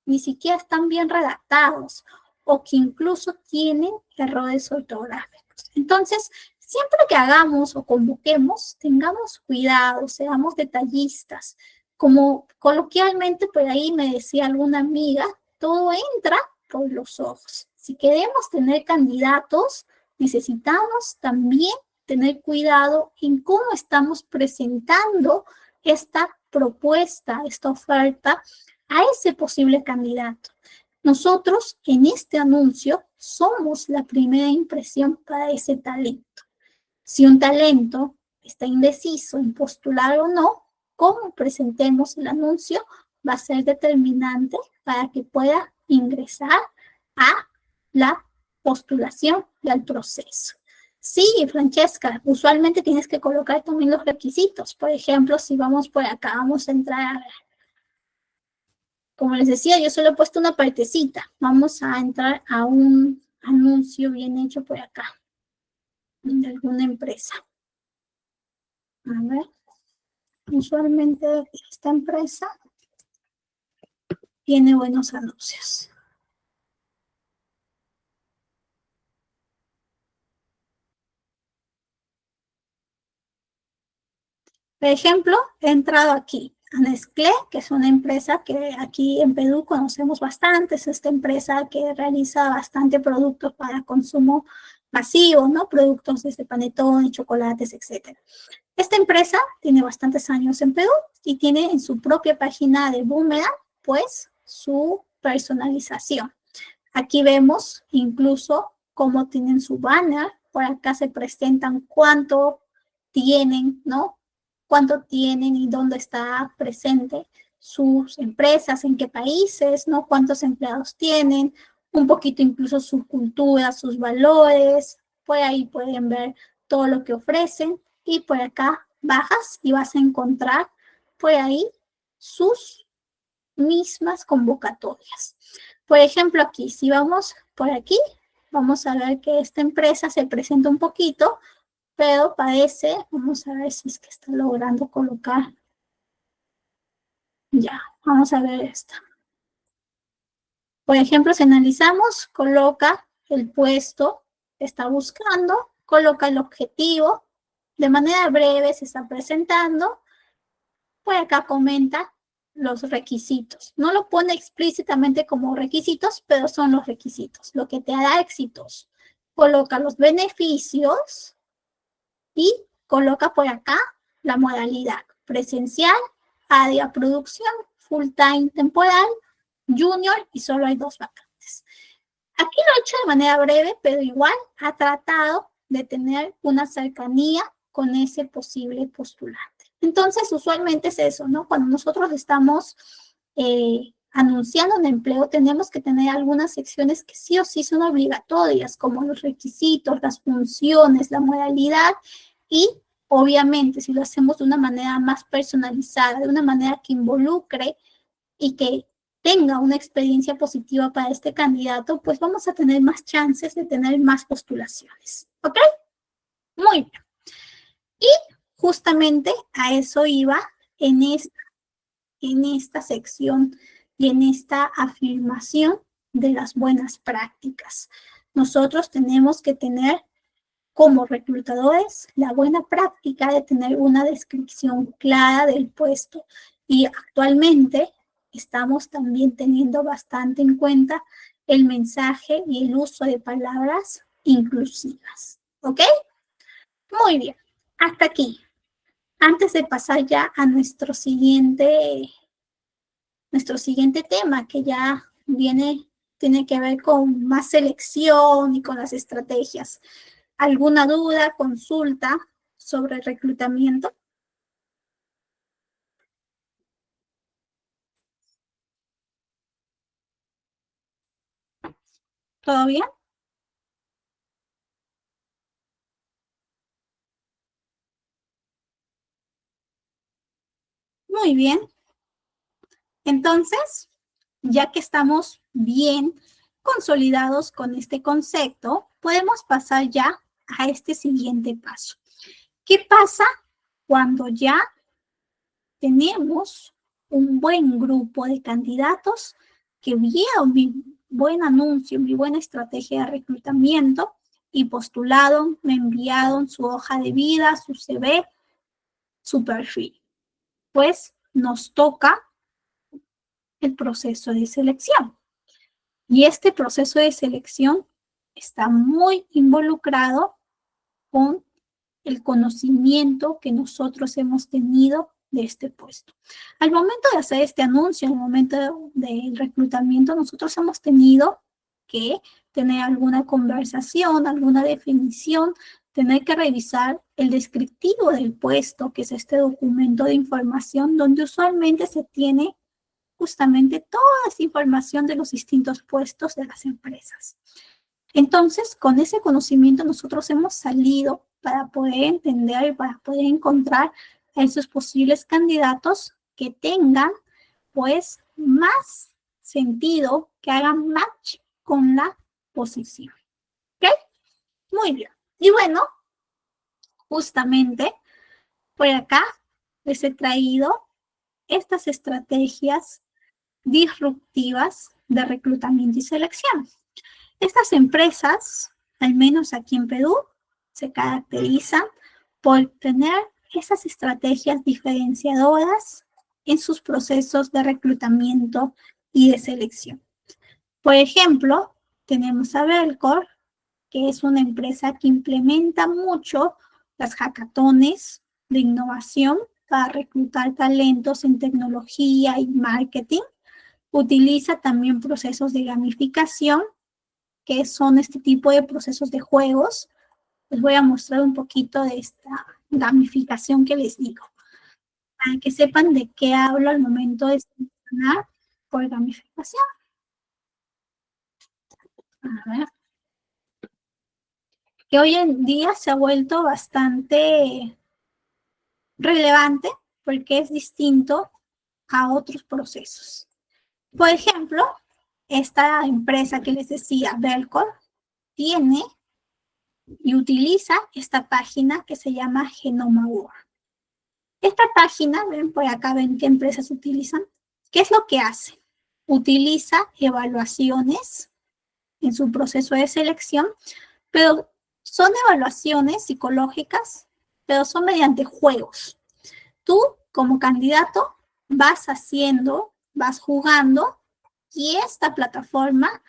ni siquiera están bien redactados o que incluso tienen errores ortográficos. Entonces, siempre que hagamos o convoquemos, tengamos cuidado, seamos detallistas. Como coloquialmente por ahí me decía alguna amiga, todo entra por los ojos. Si queremos tener candidatos, necesitamos también tener cuidado en cómo estamos presentando esta propuesta, esta oferta a ese posible candidato. Nosotros en este anuncio somos la primera impresión para ese talento. Si un talento está indeciso en postular o no, cómo presentemos el anuncio va a ser determinante para que pueda ingresar a la postulación y al proceso. Sí, Francesca, usualmente tienes que colocar también los requisitos. Por ejemplo, si vamos por acá, vamos a entrar, como les decía, yo solo he puesto una partecita. Vamos a entrar a un anuncio bien hecho por acá, de alguna empresa. A ver, usualmente esta empresa tiene buenos anuncios. Por ejemplo, he entrado aquí a Nestlé, que es una empresa que aquí en Perú conocemos bastante. Es esta empresa que realiza bastante productos para consumo masivo, ¿no? Productos desde panetón, chocolates, etc. Esta empresa tiene bastantes años en Perú y tiene en su propia página de Boomerang, pues, su personalización. Aquí vemos incluso cómo tienen su banner. Por acá se presentan cuánto tienen, ¿no? Cuánto tienen y dónde está presente sus empresas, en qué países, ¿no? Cuántos empleados tienen, un poquito incluso su cultura, sus valores. Por ahí pueden ver todo lo que ofrecen y por acá bajas y vas a encontrar por ahí sus mismas convocatorias. Por ejemplo, aquí, si vamos por aquí, vamos a ver que esta empresa se presenta un poquito, pero parece, vamos a ver si es que está logrando colocar. Ya, vamos a ver esta. Por ejemplo, si analizamos, coloca el puesto que está buscando, coloca el objetivo, de manera breve se está presentando. Por acá comenta los requisitos. No lo pone explícitamente como requisitos, pero son los requisitos, lo que te hará exitoso. Coloca los beneficios y coloca por acá la modalidad presencial, área producción, full time temporal, junior y solo hay 2 vacantes. Aquí lo he hecho de manera breve, pero igual ha tratado de tener una cercanía con ese posible postulante. Entonces, usualmente es eso, ¿no? Cuando nosotros estamos anunciando un empleo, tenemos que tener algunas secciones que sí o sí son obligatorias, como los requisitos, las funciones, la modalidad y obviamente si lo hacemos de una manera más personalizada, de una manera que involucre y que tenga una experiencia positiva para este candidato, pues vamos a tener más chances de tener más postulaciones. ¿Ok? Muy bien. Y justamente a eso iba en esta sección y en esta afirmación de las buenas prácticas. Nosotros tenemos que tener como reclutadores la buena práctica de tener una descripción clara del puesto y actualmente estamos también teniendo bastante en cuenta el mensaje y el uso de palabras inclusivas. ¿Ok? Muy bien. Hasta aquí. Antes de pasar ya a nuestro siguiente tema, que ya tiene que ver con más selección y con las estrategias. ¿Alguna duda, consulta sobre el reclutamiento? ¿Todo bien? Muy bien. Entonces, ya que estamos bien consolidados con este concepto, podemos pasar ya a este siguiente paso. ¿Qué pasa cuando ya tenemos un buen grupo de candidatos que vieron mi buen anuncio, mi buena estrategia de reclutamiento y postularon, me enviaron su hoja de vida, su CV, su perfil? Pues nos toca el proceso de selección. Y este proceso de selección está muy involucrado con el conocimiento que nosotros hemos tenido de este puesto. Al momento de hacer este anuncio, al momento del reclutamiento, nosotros hemos tenido que tener alguna conversación, alguna definición, tener que revisar el descriptivo del puesto, que es este documento de información donde usualmente se tiene justamente toda esa información de los distintos puestos de las empresas. Entonces, con ese conocimiento nosotros hemos salido para poder entender y para poder encontrar a esos posibles candidatos que tengan, pues, más sentido, que hagan match con la posición. ¿Ok? Muy bien. Y bueno, justamente por acá les he traído estas estrategias disruptivas de reclutamiento y selección. Estas empresas, al menos aquí en Perú, se caracterizan por tener esas estrategias diferenciadoras en sus procesos de reclutamiento y de selección. Por ejemplo, tenemos a Belcor, que es una empresa que implementa mucho las hackatones de innovación para reclutar talentos en tecnología y marketing. Utiliza también procesos de gamificación, que son este tipo de procesos de juegos. Les voy a mostrar un poquito de esta gamificación que les digo, para que sepan de qué hablo al momento de seleccionar por gamificación. A ver. Que hoy en día se ha vuelto bastante relevante porque es distinto a otros procesos. Por ejemplo, esta empresa que les decía, Belcor, tiene y utiliza esta página que se llama Genoma World. Esta página, ven por acá, ven qué empresas utilizan. ¿Qué es lo que hace? Utiliza evaluaciones en su proceso de selección, pero son evaluaciones psicológicas, pero son mediante juegos. Tú, como candidato, vas haciendo, vas jugando, y esta plataforma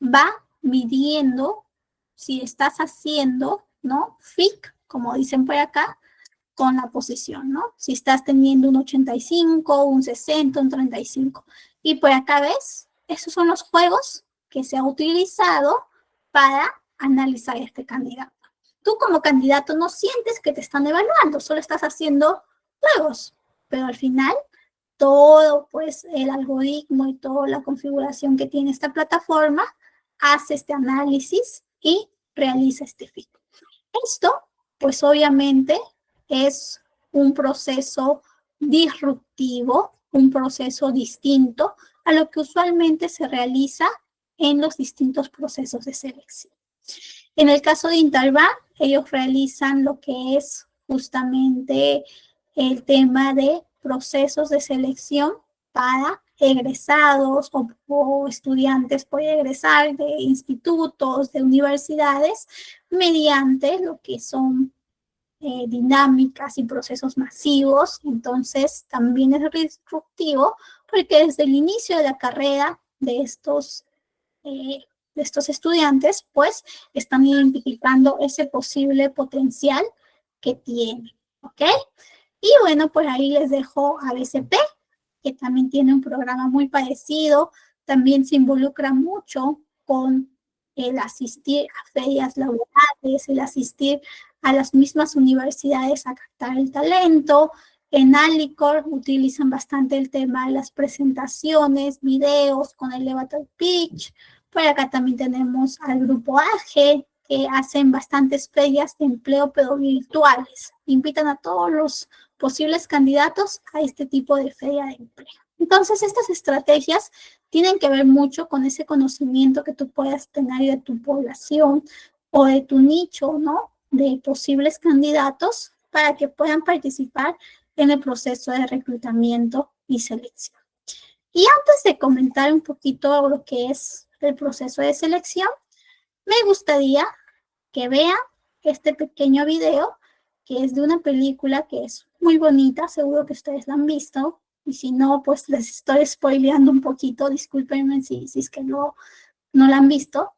va midiendo si estás haciendo, ¿no? Fit, como dicen por acá, con la posición, ¿no? Si estás teniendo un 85, un 60, un 35. Y por acá ves, esos son los juegos que se ha utilizado para analizar este candidato. Tú como candidato no sientes que te están evaluando, solo estás haciendo juegos, pero al final todo, pues, el algoritmo y toda la configuración que tiene esta plataforma hace este análisis y realiza este fit. Esto, pues, obviamente es un proceso disruptivo, un proceso distinto a lo que usualmente se realiza en los distintos procesos de selección. En el caso de Interbank, ellos realizan lo que es justamente el tema de procesos de selección para egresados o estudiantes por egresar de institutos, de universidades, mediante lo que son dinámicas y procesos masivos. Entonces también es disruptivo porque desde el inicio de la carrera de estos estudiantes, pues están identificando ese posible potencial que tienen, ¿ok? Y bueno, pues ahí les dejo a BCP, que también tiene un programa muy parecido, también se involucra mucho con el asistir a ferias laborales, el asistir a las mismas universidades a captar el talento. En Alicor utilizan bastante el tema de las presentaciones, videos con elevator pitch. Por acá también tenemos al grupo AGE, que hacen bastantes ferias de empleo, pero virtuales. Invitan a todos los posibles candidatos a este tipo de feria de empleo. Entonces, estas estrategias tienen que ver mucho con ese conocimiento que tú puedas tener de tu población o de tu nicho, ¿no? De posibles candidatos para que puedan participar en el proceso de reclutamiento y selección. Y antes de comentar un poquito lo que es el proceso de selección, me gustaría que vean este pequeño video, que es de una película que es muy bonita, seguro que ustedes la han visto, y si no, pues les estoy spoileando un poquito, discúlpenme si es que no la han visto.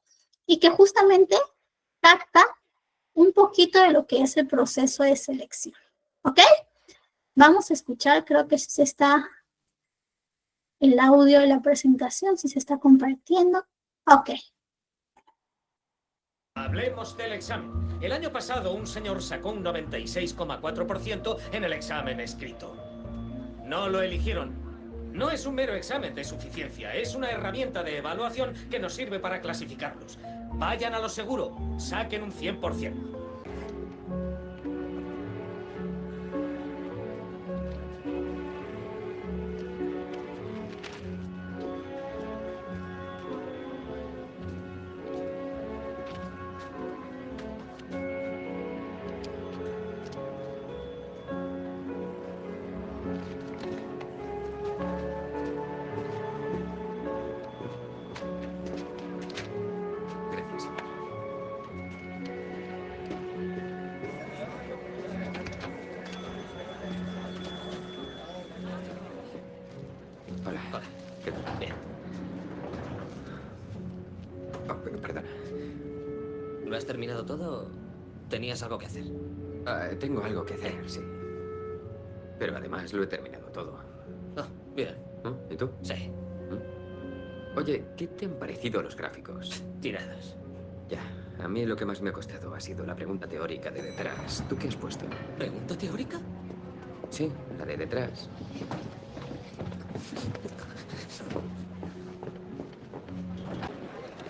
y que justamente capta un poquito de lo que es el proceso de selección. ¿Ok? Vamos a escuchar, creo que se está el audio de la presentación, si se está compartiendo. Ok. Hablemos del examen. El año pasado un señor sacó un 96,4% en el examen escrito. No lo eligieron. No es un mero examen de suficiencia, es una herramienta de evaluación que nos sirve para clasificarlos. Vayan a lo seguro, saquen un 100%. Gracias, señor. Hola. Hola. ¿Qué tal? Bien. Perdona. ¿Lo has terminado todo o tenías algo que hacer? Tengo algo que hacer, sí. Pero además lo he terminado todo. Ah, bien. ¿Y tú? Sí. Oye, ¿qué te han parecido los gráficos? Tiradas. Ya, a mí lo que más me ha costado ha sido la pregunta teórica de detrás. ¿Tú qué has puesto? ¿Pregunta teórica? Sí, la de detrás.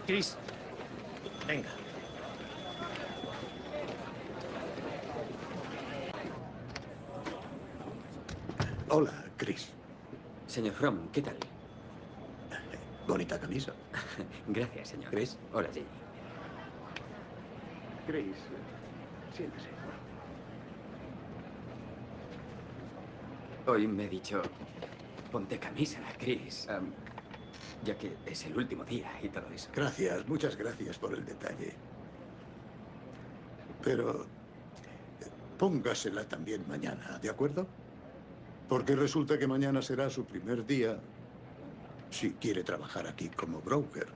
Chris, venga. Hola, Chris. Señor Fromm, ¿qué tal? Bonita camisa. Gracias, señor. ¿Chris? Hola, Jay. Chris, siéntese. Hoy me he dicho, ponte camisa, Chris. Ya que es el último día y todo eso. Gracias, muchas gracias por el detalle. Pero póngasela también mañana, ¿de acuerdo? Porque resulta que mañana será su primer día si quiere trabajar aquí como broker.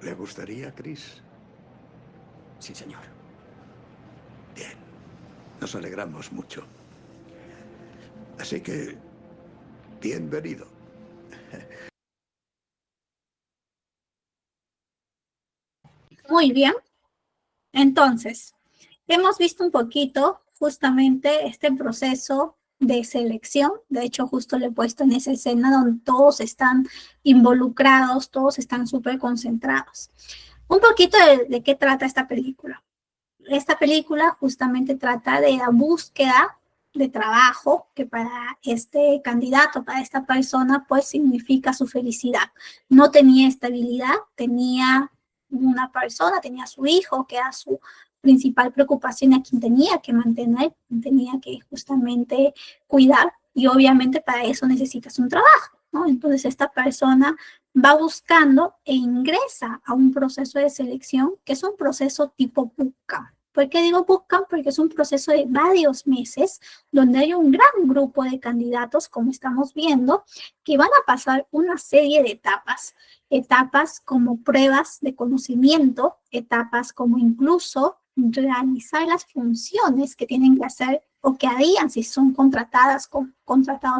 ¿Le gustaría, Chris? Sí, señor. Bien. Nos alegramos mucho. Así que, bienvenido. Muy bien. Entonces, hemos visto un poquito justamente este proceso de selección. De hecho, justo le he puesto en esa escena donde todos están involucrados, todos están súper concentrados. Un poquito de qué trata esta película. Esta película justamente trata de la búsqueda de trabajo que para este candidato, para esta persona, pues significa su felicidad. No tenía estabilidad, tenía una persona, tenía a su hijo, que era su principal preocupación, a quien tenía que mantener, tenía que justamente cuidar, y obviamente para eso necesitas un trabajo, ¿no? Entonces esta persona va buscando e ingresa a un proceso de selección que es un proceso tipo bootcamp. ¿Por qué digo bootcamp? Porque es un proceso de varios meses donde hay un gran grupo de candidatos, como estamos viendo, que van a pasar una serie de etapas. Etapas como pruebas de conocimiento, etapas como incluso realizar las funciones que tienen que hacer o que harían si son contratados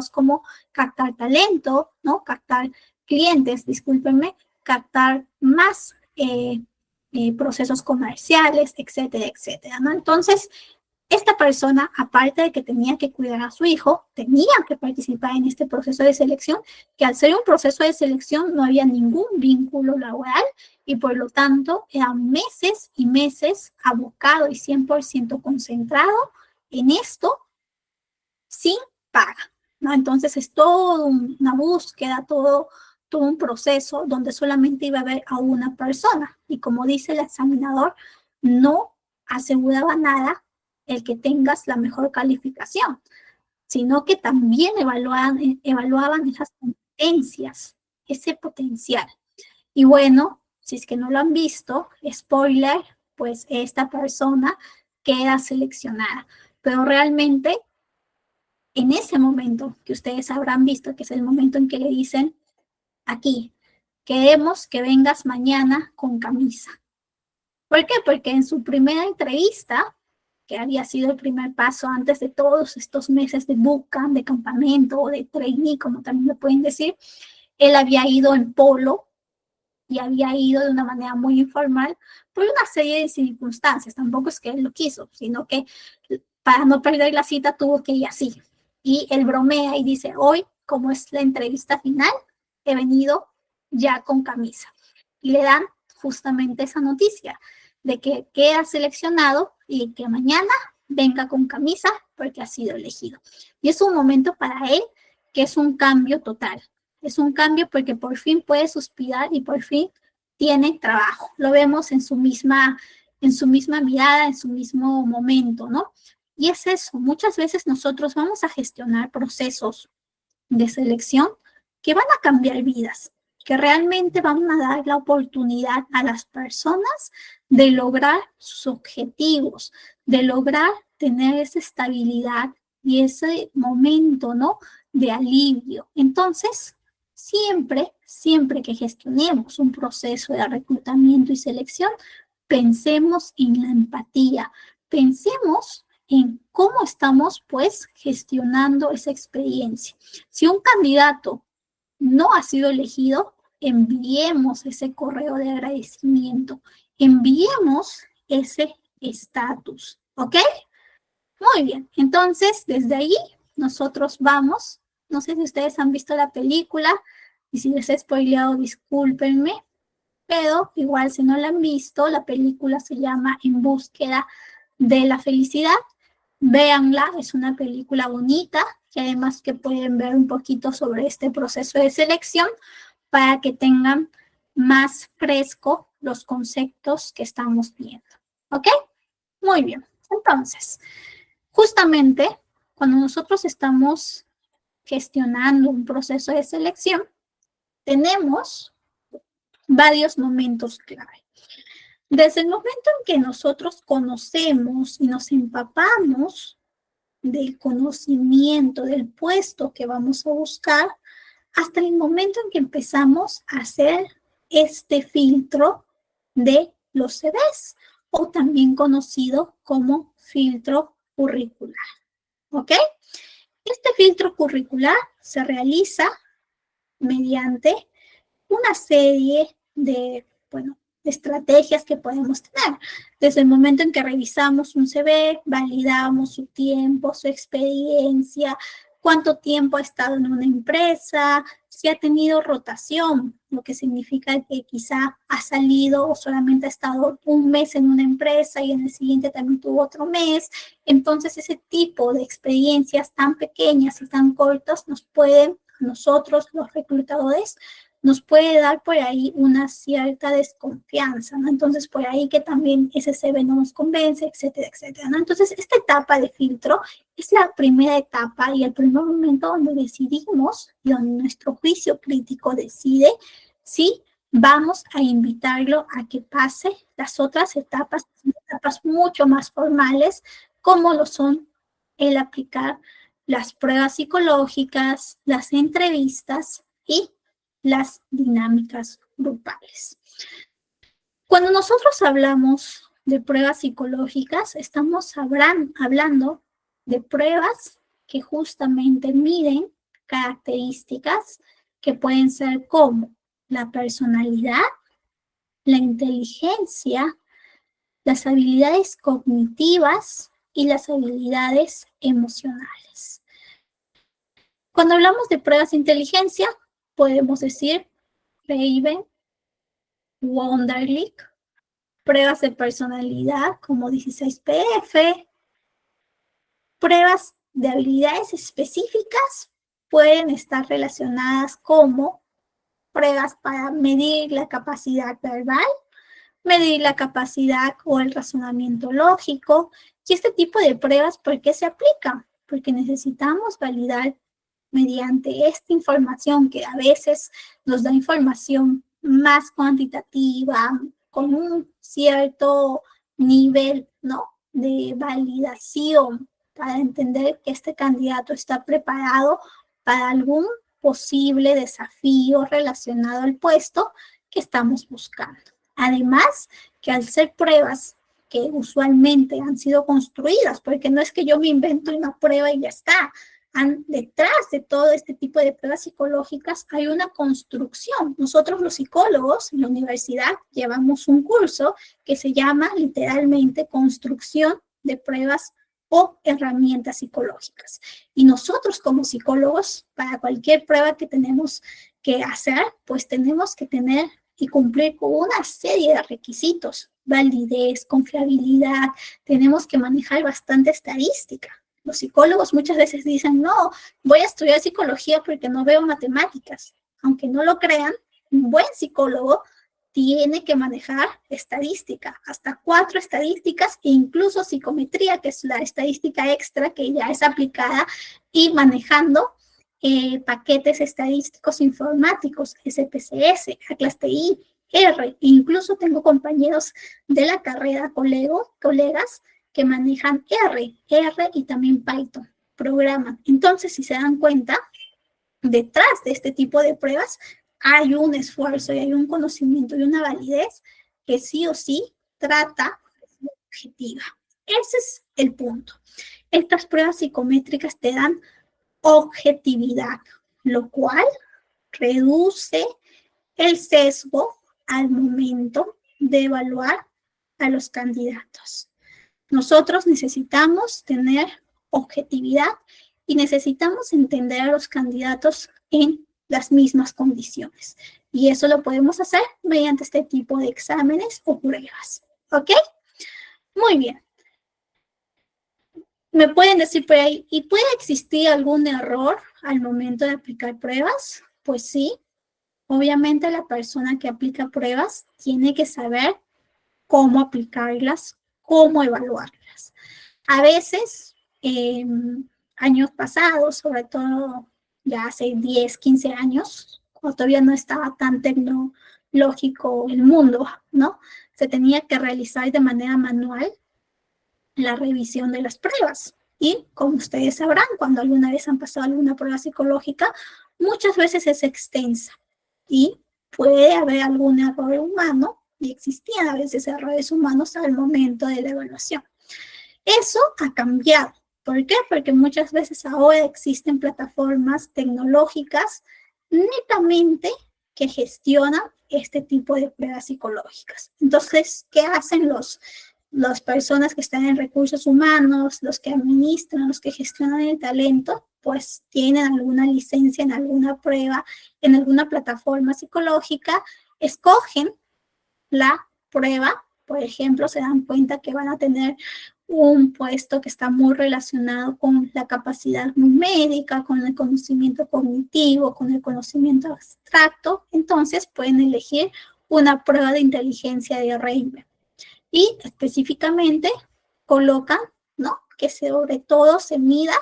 como captar talento, ¿no? Captar clientes, discúlpenme, captar más procesos comerciales, etcétera, etcétera, ¿no? Entonces, esta persona, aparte de que tenía que cuidar a su hijo, tenía que participar en este proceso de selección, que al ser un proceso de selección no había ningún vínculo laboral y por lo tanto eran meses y meses abocado y 100% concentrado en esto sin paga, ¿no? Entonces es todo una búsqueda, todo un proceso donde solamente iba a ver a una persona. Y como dice el examinador, no aseguraba nada el que tengas la mejor calificación, sino que también evaluaban esas competencias, ese potencial. Y bueno, si es que no lo han visto, spoiler, pues esta persona queda seleccionada. Pero realmente en ese momento que ustedes habrán visto, que es el momento en que le dicen aquí, queremos que vengas mañana con camisa. ¿Por qué? Porque en su primera entrevista, que había sido el primer paso antes de todos estos meses de bootcamp, de campamento o de trainee, como también lo pueden decir, él había ido en polo y había ido de una manera muy informal por una serie de circunstancias. Tampoco es que él lo quiso, sino que para no perder la cita tuvo que ir así. Y él bromea y dice, hoy, como es la entrevista final, he venido ya con camisa. Y le dan justamente esa noticia de que queda seleccionado y que mañana venga con camisa porque ha sido elegido. Y es un momento para él que es un cambio total. Es un cambio porque por fin puede suspirar y por fin tiene trabajo. Lo vemos en su misma mirada, en su mismo momento, ¿no? Y es eso. Muchas veces nosotros vamos a gestionar procesos de selección que van a cambiar vidas, que realmente van a dar la oportunidad a las personas de lograr sus objetivos, de lograr tener esa estabilidad y ese momento, ¿no?, de alivio. Entonces, siempre que gestionemos un proceso de reclutamiento y selección, pensemos en la empatía, pensemos en cómo estamos, pues, gestionando esa experiencia. Si un candidato no ha sido elegido, enviemos ese correo de agradecimiento, enviemos ese estatus, ¿ok? Muy bien, entonces desde ahí nosotros vamos, no sé si ustedes han visto la película y si les he spoileado, discúlpenme, pero igual si no la han visto, la película se llama En búsqueda de la felicidad. Véanla, es una película bonita y además que pueden ver un poquito sobre este proceso de selección para que tengan más fresco los conceptos que estamos viendo. ¿Ok? Muy bien. Entonces, justamente cuando nosotros estamos gestionando un proceso de selección, tenemos varios momentos clave. Desde el momento en que nosotros conocemos y nos empapamos del conocimiento, del puesto que vamos a buscar, hasta el momento en que empezamos a hacer este filtro de los CVs, o también conocido como filtro curricular. ¿Ok? Este filtro curricular se realiza mediante una serie de, estrategias que podemos tener. Desde el momento en que revisamos un CV, validamos su tiempo, su experiencia, cuánto tiempo ha estado en una empresa, si ha tenido rotación, lo que significa que quizá ha salido o solamente ha estado un mes en una empresa y en el siguiente también tuvo otro mes. Entonces, ese tipo de experiencias tan pequeñas y tan cortas nos pueden, nosotros los reclutadores, nos puede dar por ahí una cierta desconfianza, ¿no? Entonces, por ahí que también ese CV no nos convence, etcétera, etcétera, ¿no? Entonces, esta etapa de filtro es la primera etapa y el primer momento donde decidimos, y donde nuestro juicio crítico decide si vamos a invitarlo a que pase las otras etapas mucho más formales, como lo son el aplicar las pruebas psicológicas, las entrevistas y las dinámicas grupales. Cuando nosotros hablamos de pruebas psicológicas, estamos hablando de pruebas que justamente miden características que pueden ser como la personalidad, la inteligencia, las habilidades cognitivas y las habilidades emocionales. Cuando hablamos de pruebas de inteligencia, podemos decir Raven, Wonderlic, pruebas de personalidad como 16PF, pruebas de habilidades específicas pueden estar relacionadas como pruebas para medir la capacidad verbal, medir la capacidad o el razonamiento lógico. Y este tipo de pruebas, ¿por qué se aplican? Porque necesitamos validar mediante esta información que a veces nos da información más cuantitativa, con un cierto nivel, ¿no?, de validación para entender que este candidato está preparado para algún posible desafío relacionado al puesto que estamos buscando. Además, que al ser pruebas que usualmente han sido construidas, porque no es que yo me invento una prueba y ya está. Detrás de todo este tipo de pruebas psicológicas hay una construcción. Nosotros los psicólogos en la universidad llevamos un curso que se llama literalmente construcción de pruebas o herramientas psicológicas. Y nosotros como psicólogos, para cualquier prueba que tenemos que hacer, pues tenemos que tener y cumplir con una serie de requisitos, validez, confiabilidad, tenemos que manejar bastante estadística. Los psicólogos muchas veces dicen, no, voy a estudiar psicología porque no veo matemáticas. Aunque no lo crean, un buen psicólogo tiene que manejar estadística, hasta 4 estadísticas e incluso psicometría, que es la estadística extra que ya es aplicada y manejando paquetes estadísticos informáticos, SPSS, Atlas TI, R, incluso tengo compañeros de la carrera, colegas, que manejan R y también Python, programan. Entonces, si se dan cuenta, detrás de este tipo de pruebas hay un esfuerzo y hay un conocimiento y una validez que sí o sí trata de ser objetiva. Ese es el punto. Estas pruebas psicométricas te dan objetividad, lo cual reduce el sesgo al momento de evaluar a los candidatos. Nosotros necesitamos tener objetividad y necesitamos entender a los candidatos en las mismas condiciones. Y eso lo podemos hacer mediante este tipo de exámenes o pruebas. ¿Ok? Muy bien. Me pueden decir por ahí, ¿y puede existir algún error al momento de aplicar pruebas? Pues sí. Obviamente la persona que aplica pruebas tiene que saber cómo aplicarlas, cómo evaluarlas. A veces, años pasados, sobre todo ya hace 10, 15 años, cuando todavía no estaba tan tecnológico el mundo, ¿no? Se tenía que realizar de manera manual la revisión de las pruebas. Y como ustedes sabrán, cuando alguna vez han pasado alguna prueba psicológica, muchas veces es extensa y puede haber algún error humano, y existían a veces errores humanos al momento de la evaluación. Eso ha cambiado. ¿Por qué? Porque muchas veces ahora existen plataformas tecnológicas netamente que gestionan este tipo de pruebas psicológicas. Entonces, ¿qué hacen las personas que están en recursos humanos, los que administran, los que gestionan el talento? Pues tienen alguna licencia en alguna prueba, en alguna plataforma psicológica, escogen la prueba, por ejemplo, se dan cuenta que van a tener un puesto que está muy relacionado con la capacidad numérica, con el conocimiento cognitivo, con el conocimiento abstracto, entonces pueden elegir una prueba de inteligencia de Reimer. Y específicamente colocan, ¿no?, que sobre todo se mida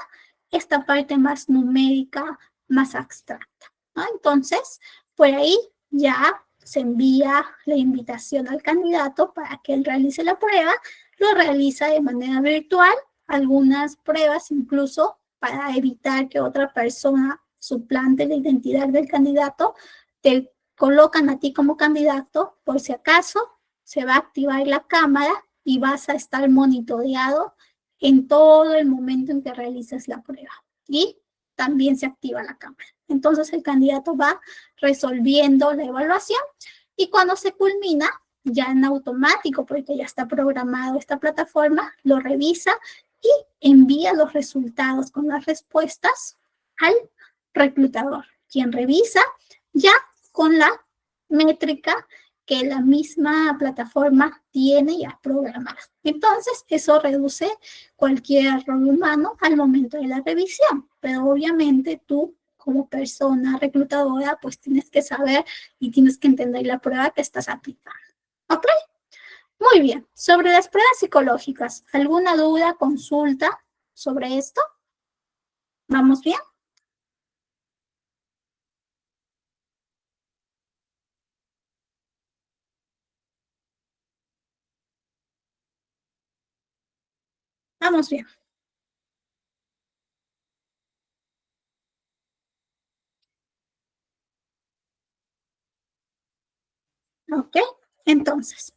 esta parte más numérica, más abstracta, ¿no? Entonces, por ahí ya se envía la invitación al candidato para que él realice la prueba, lo realiza de manera virtual, algunas pruebas incluso para evitar que otra persona suplante la identidad del candidato, te colocan a ti como candidato por si acaso se va a activar la cámara y vas a estar monitoreado en todo el momento en que realizas la prueba. Y también se activa la cámara. Entonces el candidato va resolviendo la evaluación y cuando se culmina, ya en automático, porque ya está programado esta plataforma, lo revisa y envía los resultados con las respuestas al reclutador, quien revisa ya con la métrica que la misma plataforma tiene ya programada. Entonces, eso reduce cualquier error humano al momento de la revisión, pero obviamente tú como persona reclutadora, pues tienes que saber y tienes que entender la prueba que estás aplicando. ¿Ok? Muy bien. Sobre las pruebas psicológicas, ¿alguna duda, consulta sobre esto? ¿Vamos bien? Vamos bien. ¿Ok? Entonces,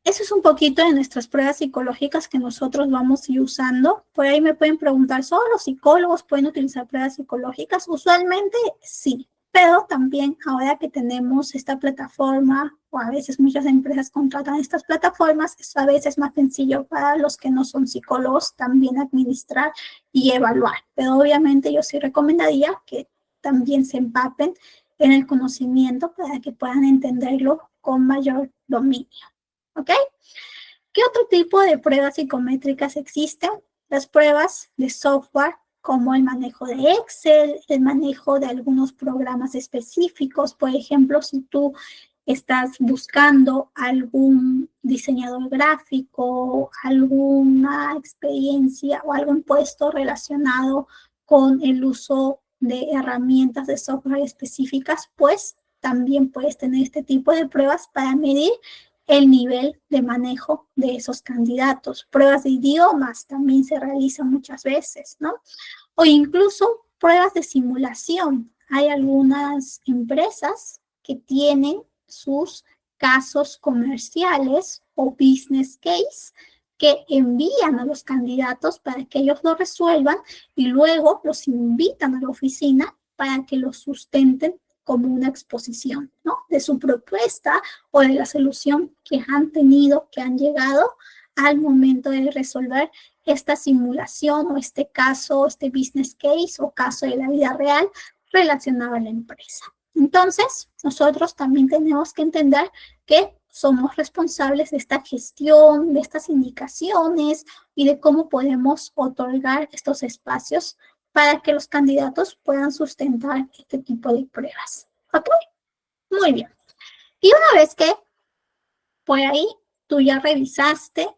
eso es un poquito de nuestras pruebas psicológicas que nosotros vamos a ir usando. Por ahí me pueden preguntar, ¿solo los psicólogos pueden utilizar pruebas psicológicas? Usualmente sí, pero también ahora que tenemos esta plataforma, o a veces muchas empresas contratan estas plataformas, es a veces más sencillo para los que no son psicólogos también administrar y evaluar. Pero obviamente yo sí recomendaría que también se empapen en el conocimiento para que puedan entenderlo con mayor dominio. ¿Ok? ¿Qué otro tipo de pruebas psicométricas existen? Las pruebas de software, como el manejo de Excel, el manejo de algunos programas específicos. Por ejemplo, si tú estás buscando algún diseñador gráfico, alguna experiencia o algún puesto relacionado con el uso de herramientas de software específicas, pues también puedes tener este tipo de pruebas para medir el nivel de manejo de esos candidatos. Pruebas de idiomas también se realizan muchas veces, ¿no? O incluso pruebas de simulación. Hay algunas empresas que tienen sus casos comerciales o business case que envían a los candidatos para que ellos lo resuelvan y luego los invitan a la oficina para que lo sustenten como una exposición, ¿no? De su propuesta o de la solución que han tenido, que han llegado al momento de resolver esta simulación o este caso, este business case o caso de la vida real relacionado a la empresa. Entonces, nosotros también tenemos que entender que somos responsables de esta gestión, de estas indicaciones y de cómo podemos otorgar estos espacios para que los candidatos puedan sustentar este tipo de pruebas. ¿Ok? Muy bien. Y una vez que por ahí tú ya revisaste,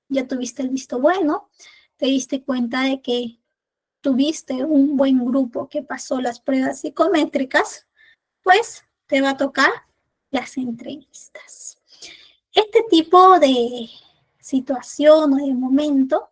ya tuviste el visto bueno, te diste cuenta de que tuviste un buen grupo que pasó las pruebas psicométricas, pues te va a tocar las entrevistas. Este tipo de situación o de momento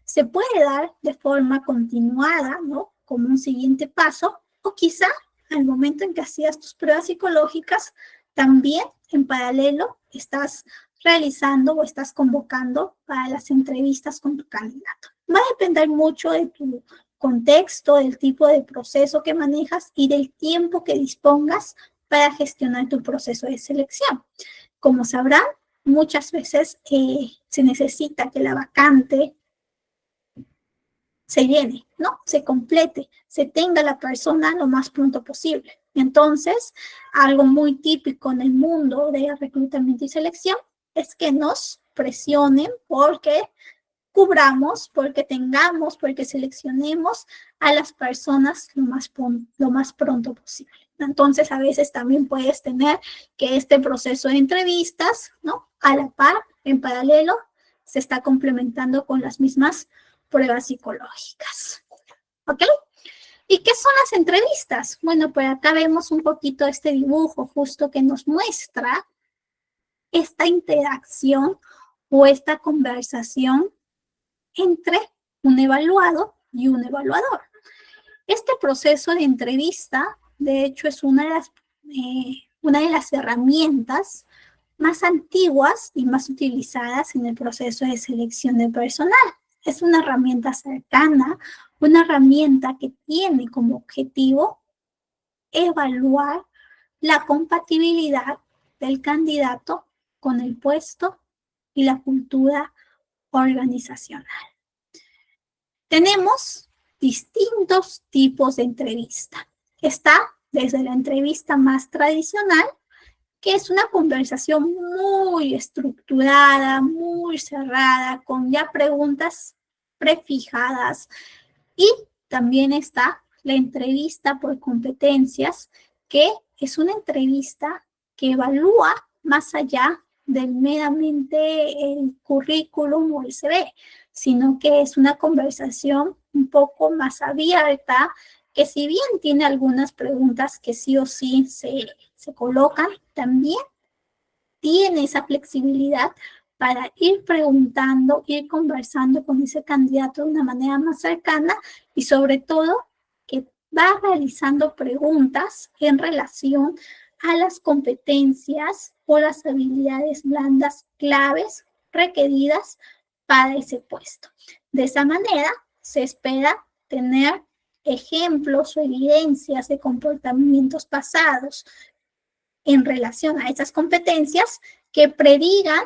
se puede dar de forma continuada, ¿no? Como un siguiente paso, o quizá al momento en que hacías tus pruebas psicológicas, también en paralelo estás realizando o estás convocando para las entrevistas con tu candidato. Va a depender mucho de tu contexto, del tipo de proceso que manejas y del tiempo que dispongas para gestionar tu proceso de selección. Como sabrán, muchas veces se necesita que la vacante se llene, ¿no? Se complete, se tenga la persona lo más pronto posible. Entonces, algo muy típico en el mundo de reclutamiento y selección es que nos presionen porque cubramos, porque tengamos, porque seleccionemos a las personas lo más pronto posible. Entonces, a veces también puedes tener que este proceso de entrevistas, ¿no? A la par, en paralelo, se está complementando con las mismas pruebas psicológicas. ¿Ok? ¿Y qué son las entrevistas? Bueno, pues acá vemos un poquito este dibujo justo que nos muestra esta interacción o esta conversación entre un evaluado y un evaluador. Este proceso de entrevista, de hecho, es una de las herramientas más antiguas y más utilizadas en el proceso de selección de personal. Es una herramienta cercana, una herramienta que tiene como objetivo evaluar la compatibilidad del candidato con el puesto y la cultura organizacional. Tenemos distintos tipos de entrevista. Está desde la entrevista más tradicional, que es una conversación muy estructurada, muy cerrada, con ya preguntas prefijadas. Y también está la entrevista por competencias, que es una entrevista que evalúa más allá del meramente el currículum o el CV, sino que es una conversación un poco más abierta, que si bien tiene algunas preguntas que sí o sí se colocan, también tiene esa flexibilidad para ir preguntando, ir conversando con ese candidato de una manera más cercana y sobre todo que va realizando preguntas en relación a las competencias o las habilidades blandas claves requeridas para ese puesto. De esa manera, se espera tener ejemplos o evidencias de comportamientos pasados en relación a esas competencias que predigan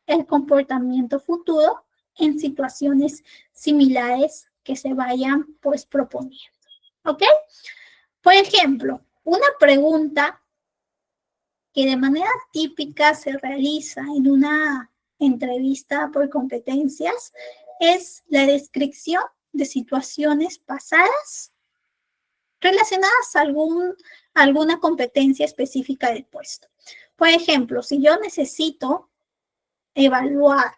el comportamiento futuro en situaciones similares que se vayan pues proponiendo. ¿Ok? Por ejemplo, una pregunta que de manera típica se realiza en una entrevista por competencias es la descripción de situaciones pasadas relacionadas a alguna competencia específica del puesto. Por ejemplo, si yo necesito evaluar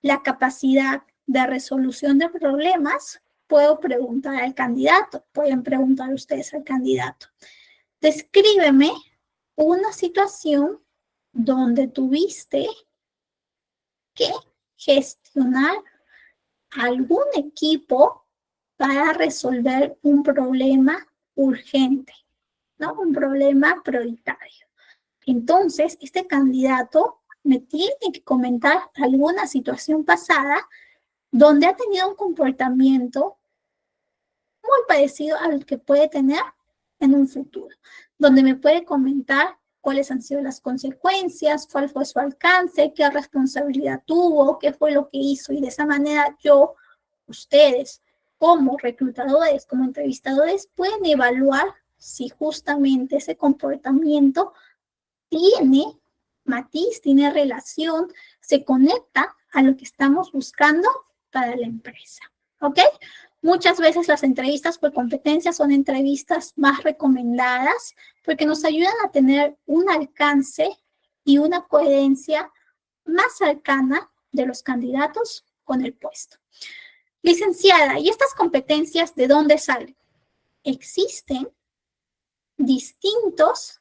la capacidad de resolución de problemas, puedo preguntar al candidato, pueden preguntar ustedes al candidato, descríbeme una situación donde tuviste que gestionar algún equipo para resolver un problema urgente, ¿no? Un problema prioritario. Entonces, este candidato me tiene que comentar alguna situación pasada donde ha tenido un comportamiento muy parecido al que puede tener en un futuro, donde me puede comentar cuáles han sido las consecuencias, cuál fue su alcance, qué responsabilidad tuvo, qué fue lo que hizo, y de esa manera ustedes, como reclutadores, como entrevistadores, pueden evaluar si justamente ese comportamiento tiene matiz, tiene relación, se conecta a lo que estamos buscando para la empresa. ¿Ok? Muchas veces las entrevistas por competencias son entrevistas más recomendadas porque nos ayudan a tener un alcance y una coherencia más cercana de los candidatos con el puesto. Licenciada, ¿y estas competencias de dónde salen? Existen distintas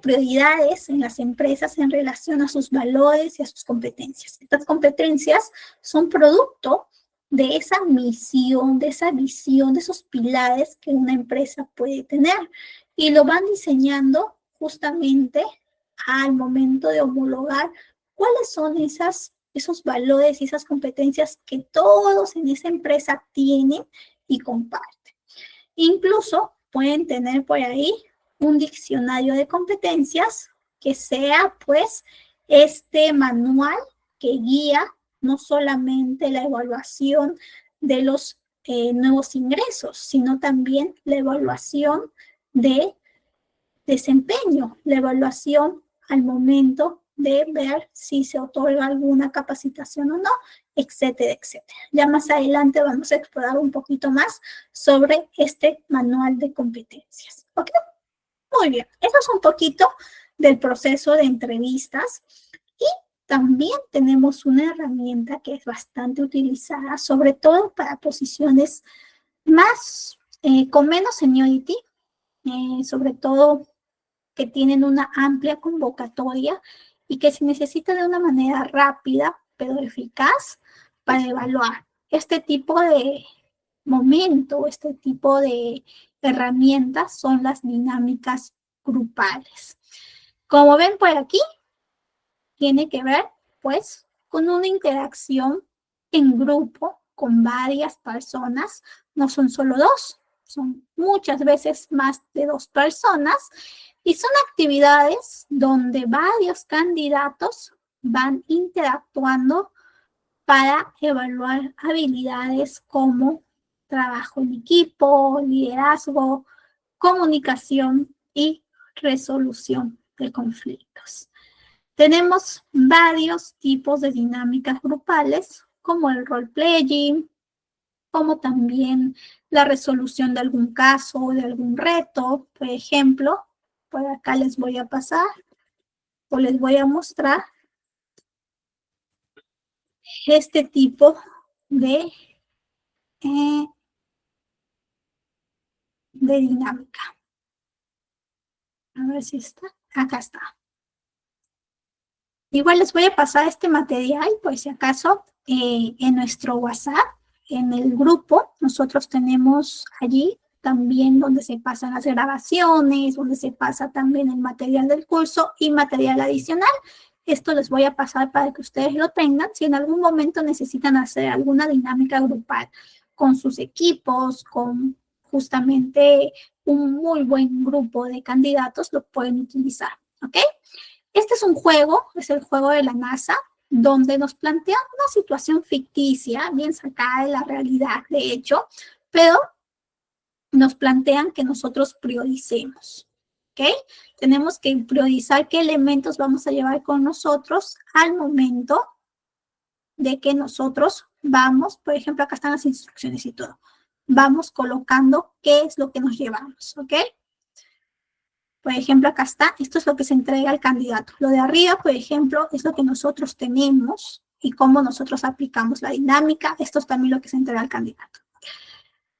prioridades en las empresas en relación a sus valores y a sus competencias. Estas competencias son producto de esa misión, de esa visión, de esos pilares que una empresa puede tener, y lo van diseñando justamente al momento de homologar cuáles son esos valores y esas competencias que todos en esa empresa tienen y comparten. Incluso pueden tener por ahí un diccionario de competencias que sea pues este manual que guía no solamente la evaluación de los nuevos ingresos, sino también la evaluación de desempeño, la evaluación al momento de ver si se otorga alguna capacitación o no, etcétera, etcétera. Ya más adelante vamos a explorar un poquito más sobre este manual de competencias. ¿Ok? Muy bien, eso es un poquito del proceso de entrevistas, y también tenemos una herramienta que es bastante utilizada, sobre todo para posiciones más, con menos seniority, sobre todo que tienen una amplia convocatoria y que se necesita de una manera rápida pero eficaz para evaluar este tipo de momento, este tipo de herramientas son las dinámicas grupales. Como ven por aquí, tiene que ver pues con una interacción en grupo con varias personas, no son solo dos, son muchas veces más de 2 personas, y son actividades donde varios candidatos van interactuando para evaluar habilidades como trabajo en equipo, liderazgo, comunicación y resolución de conflictos. Tenemos varios tipos de dinámicas grupales, como el role-playing, como también la resolución de algún caso o de algún reto. Por ejemplo, por acá les voy a pasar o les voy a mostrar este tipo de dinámica. A ver si está. Acá está. Igual les voy a pasar este material, por si acaso, en nuestro WhatsApp, en el grupo. Nosotros tenemos allí también donde se pasan las grabaciones, donde se pasa también el material del curso y material adicional. Esto les voy a pasar para que ustedes lo tengan. Si en algún momento necesitan hacer alguna dinámica grupal con sus equipos, con justamente un muy buen grupo de candidatos, lo pueden utilizar, ¿ok? Este es un juego, es el juego de la NASA, donde nos plantea una situación ficticia, bien sacada de la realidad, de hecho, pero nos plantean que nosotros prioricemos, ¿ok? Tenemos que priorizar qué elementos vamos a llevar con nosotros al momento de que nosotros vamos, por ejemplo, acá están las instrucciones y todo, vamos colocando qué es lo que nos llevamos, ¿ok? Por ejemplo, acá está, esto es lo que se entrega al candidato. Lo de arriba, por ejemplo, es lo que nosotros tenemos y cómo nosotros aplicamos la dinámica. Esto es también lo que se entrega al candidato.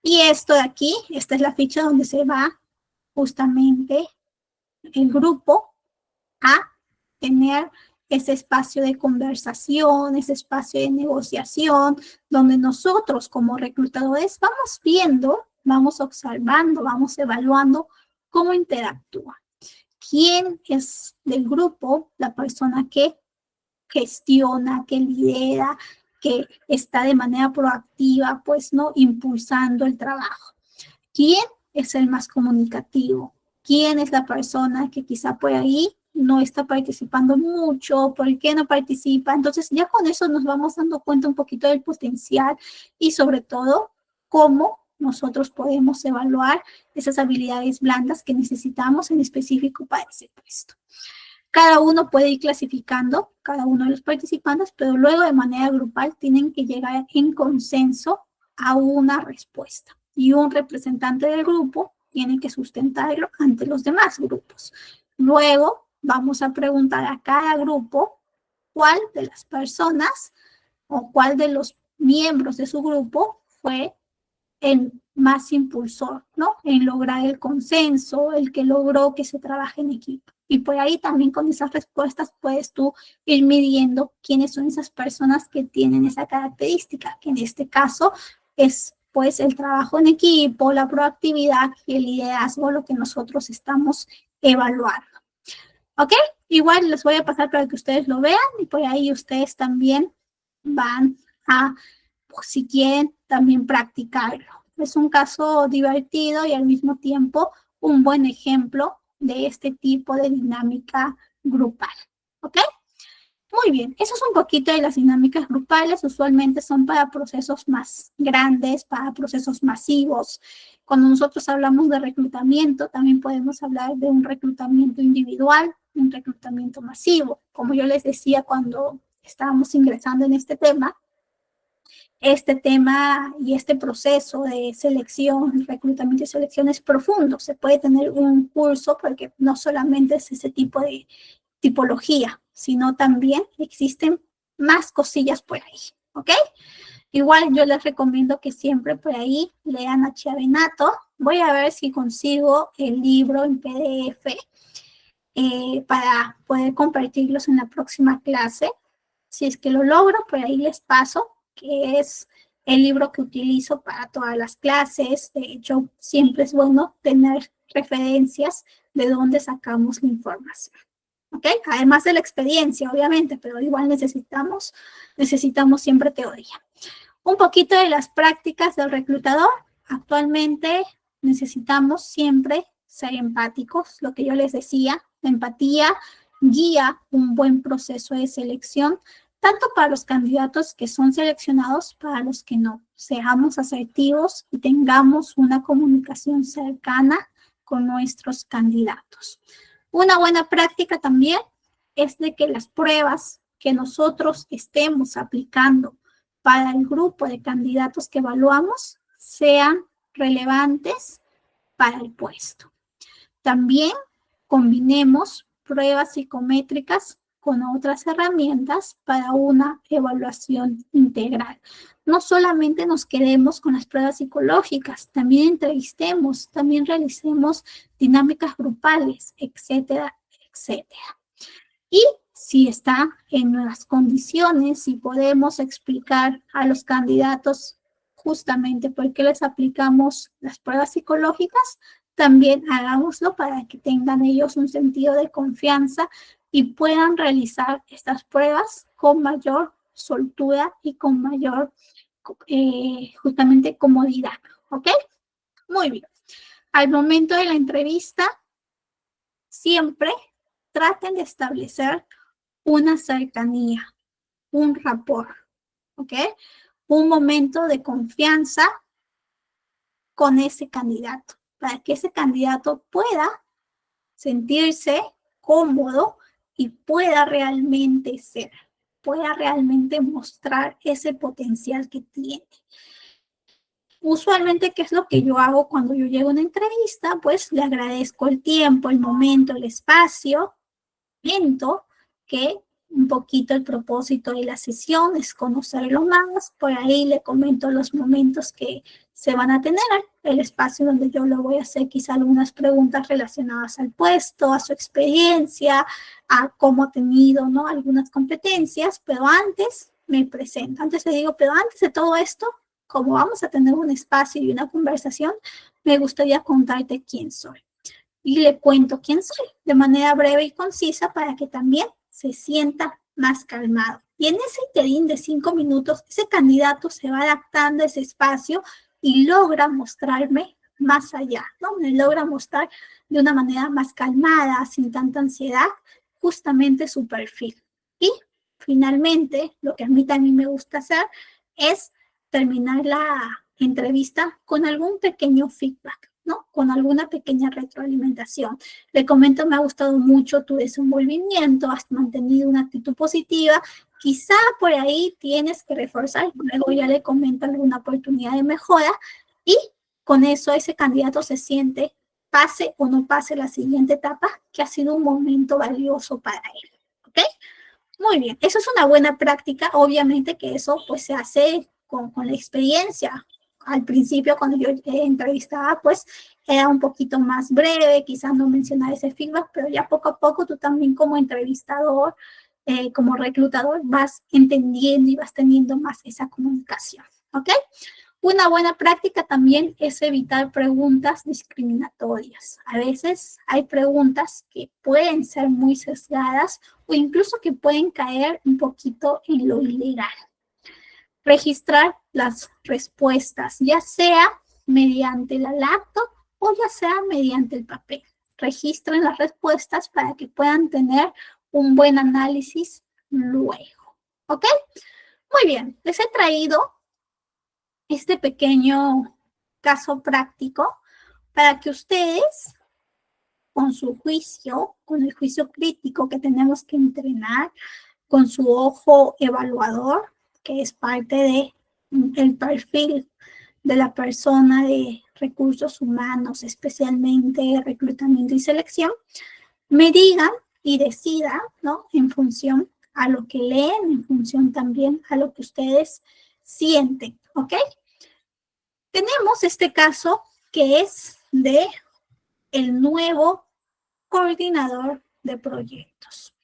Y esto de aquí, esta es la ficha donde se va justamente el grupo a tener ese espacio de conversación, ese espacio de negociación, donde nosotros como reclutadores vamos viendo, vamos observando, vamos evaluando cómo interactúa. ¿Quién es del grupo la persona que gestiona, que lidera, que está de manera proactiva, pues, ¿no? Impulsando el trabajo? ¿Quién es el más comunicativo? ¿Quién es la persona que quizá por ahí no está participando mucho? ¿Por qué no participa? Entonces, ya con eso nos vamos dando cuenta un poquito del potencial y sobre todo cómo nosotros podemos evaluar esas habilidades blandas que necesitamos en específico para ese puesto. Cada uno puede ir clasificando, cada uno de los participantes, pero luego de manera grupal tienen que llegar en consenso a una respuesta. Y un representante del grupo tiene que sustentarlo ante los demás grupos. Luego vamos a preguntar a cada grupo cuál de las personas o cuál de los miembros de su grupo fue el más impulsor, ¿no? En lograr el consenso, el que logró que se trabaje en equipo. Y por ahí también con esas respuestas puedes tú ir midiendo quiénes son esas personas que tienen esa característica, que en este caso es pues el trabajo en equipo, la proactividad y el liderazgo, lo que nosotros estamos evaluando. ¿Ok? Igual les voy a pasar para que ustedes lo vean y por ahí ustedes también van a, si quieren, también practicarlo. Es un caso divertido y al mismo tiempo un buen ejemplo de este tipo de dinámica grupal. ¿Ok? Muy bien, eso es un poquito de las dinámicas grupales. Usualmente son para procesos más grandes, para procesos masivos. Cuando nosotros hablamos de reclutamiento, también podemos hablar de un reclutamiento individual, un reclutamiento masivo. Como yo les decía cuando estábamos ingresando en este tema y este proceso de selección, reclutamiento y selección es profundo. Se puede tener un curso porque no solamente es ese tipo de tipología, sino también existen más cosillas por ahí, ¿ok? Igual yo les recomiendo que siempre por ahí lean a Chiavenato. Voy a ver si consigo el libro en PDF para poder compartirlos en la próxima clase. Si es que lo logro, por ahí les paso, que es el libro que utilizo para todas las clases. De hecho, siempre es bueno tener referencias de dónde sacamos la información. ¿Ok? Además de la experiencia, obviamente, pero igual necesitamos siempre teoría. Un poquito de las prácticas del reclutador. Actualmente necesitamos siempre ser empáticos, lo que yo les decía, la empatía guía un buen proceso de selección, tanto para los candidatos que son seleccionados, para los que no. Seamos asertivos y tengamos una comunicación cercana con nuestros candidatos. Una buena práctica también es de que las pruebas que nosotros estemos aplicando para el grupo de candidatos que evaluamos sean relevantes para el puesto. También combinemos pruebas psicométricas con otras herramientas para una evaluación integral. No solamente nos quedemos con las pruebas psicológicas, también entrevistemos, también realicemos dinámicas grupales, etcétera, etcétera. Y si está en nuevas condiciones, si podemos explicar a los candidatos justamente porque les aplicamos las pruebas psicológicas, también hagámoslo para que tengan ellos un sentido de confianza y puedan realizar estas pruebas con mayor soltura y con mayor, justamente, comodidad, ¿ok? Muy bien. Al momento de la entrevista, siempre traten de establecer una cercanía, un rapport, ¿ok? Un momento de confianza con ese candidato, para que ese candidato pueda sentirse cómodo y pueda realmente ser, pueda realmente mostrar ese potencial que tiene. Usualmente, ¿qué es lo que yo hago cuando yo llego a una entrevista? Pues le agradezco el tiempo, el momento, el espacio, que un poquito el propósito de la sesión es conocerlo más. Por ahí le comento los momentos que se van a tener, el espacio donde yo le voy a hacer quizá algunas preguntas relacionadas al puesto, a su experiencia, a cómo ha tenido, ¿no?, algunas competencias, pero antes me presento. Antes le digo, pero antes de todo esto, como vamos a tener un espacio y una conversación, me gustaría contarte quién soy. Y le cuento quién soy de manera breve y concisa para que también se sienta más calmado. Y en ese interín de 5 minutos, ese candidato se va adaptando a ese espacio y logra mostrarme más allá, ¿no? Me logra mostrar de una manera más calmada, sin tanta ansiedad, justamente su perfil. Y finalmente, lo que a mí también me gusta hacer es terminar la entrevista con algún pequeño feedback, ¿no? Con alguna pequeña retroalimentación. Le comento, me ha gustado mucho tu desenvolvimiento, has mantenido una actitud positiva, quizá por ahí tienes que reforzar, luego ya le comento alguna oportunidad de mejora y con eso ese candidato se siente, pase o no pase la siguiente etapa, que ha sido un momento valioso para él, ¿ok? Muy bien, eso es una buena práctica, obviamente que eso pues se hace con la experiencia. Al principio, cuando yo entrevistaba, pues era un poquito más breve, quizás no mencionaba ese feedback, pero ya poco a poco tú también como entrevistador, como reclutador, vas entendiendo y vas teniendo más esa comunicación, ¿ok? Una buena práctica también es evitar preguntas discriminatorias. A veces hay preguntas que pueden ser muy sesgadas o incluso que pueden caer un poquito en lo ilegal. Registrar las respuestas, ya sea mediante la laptop o ya sea mediante el papel. Registren las respuestas para que puedan tener un buen análisis luego. ¿Ok? Muy bien, les he traído este pequeño caso práctico para que ustedes, con su juicio, con el juicio crítico que tenemos que entrenar, con su ojo evaluador, que es parte del perfil de la persona de recursos humanos, especialmente reclutamiento y selección, me digan y decidan, ¿no?, en función a lo que leen, en función también a lo que ustedes sienten, ¿ok? Tenemos este caso que es de el nuevo coordinador de proyectos.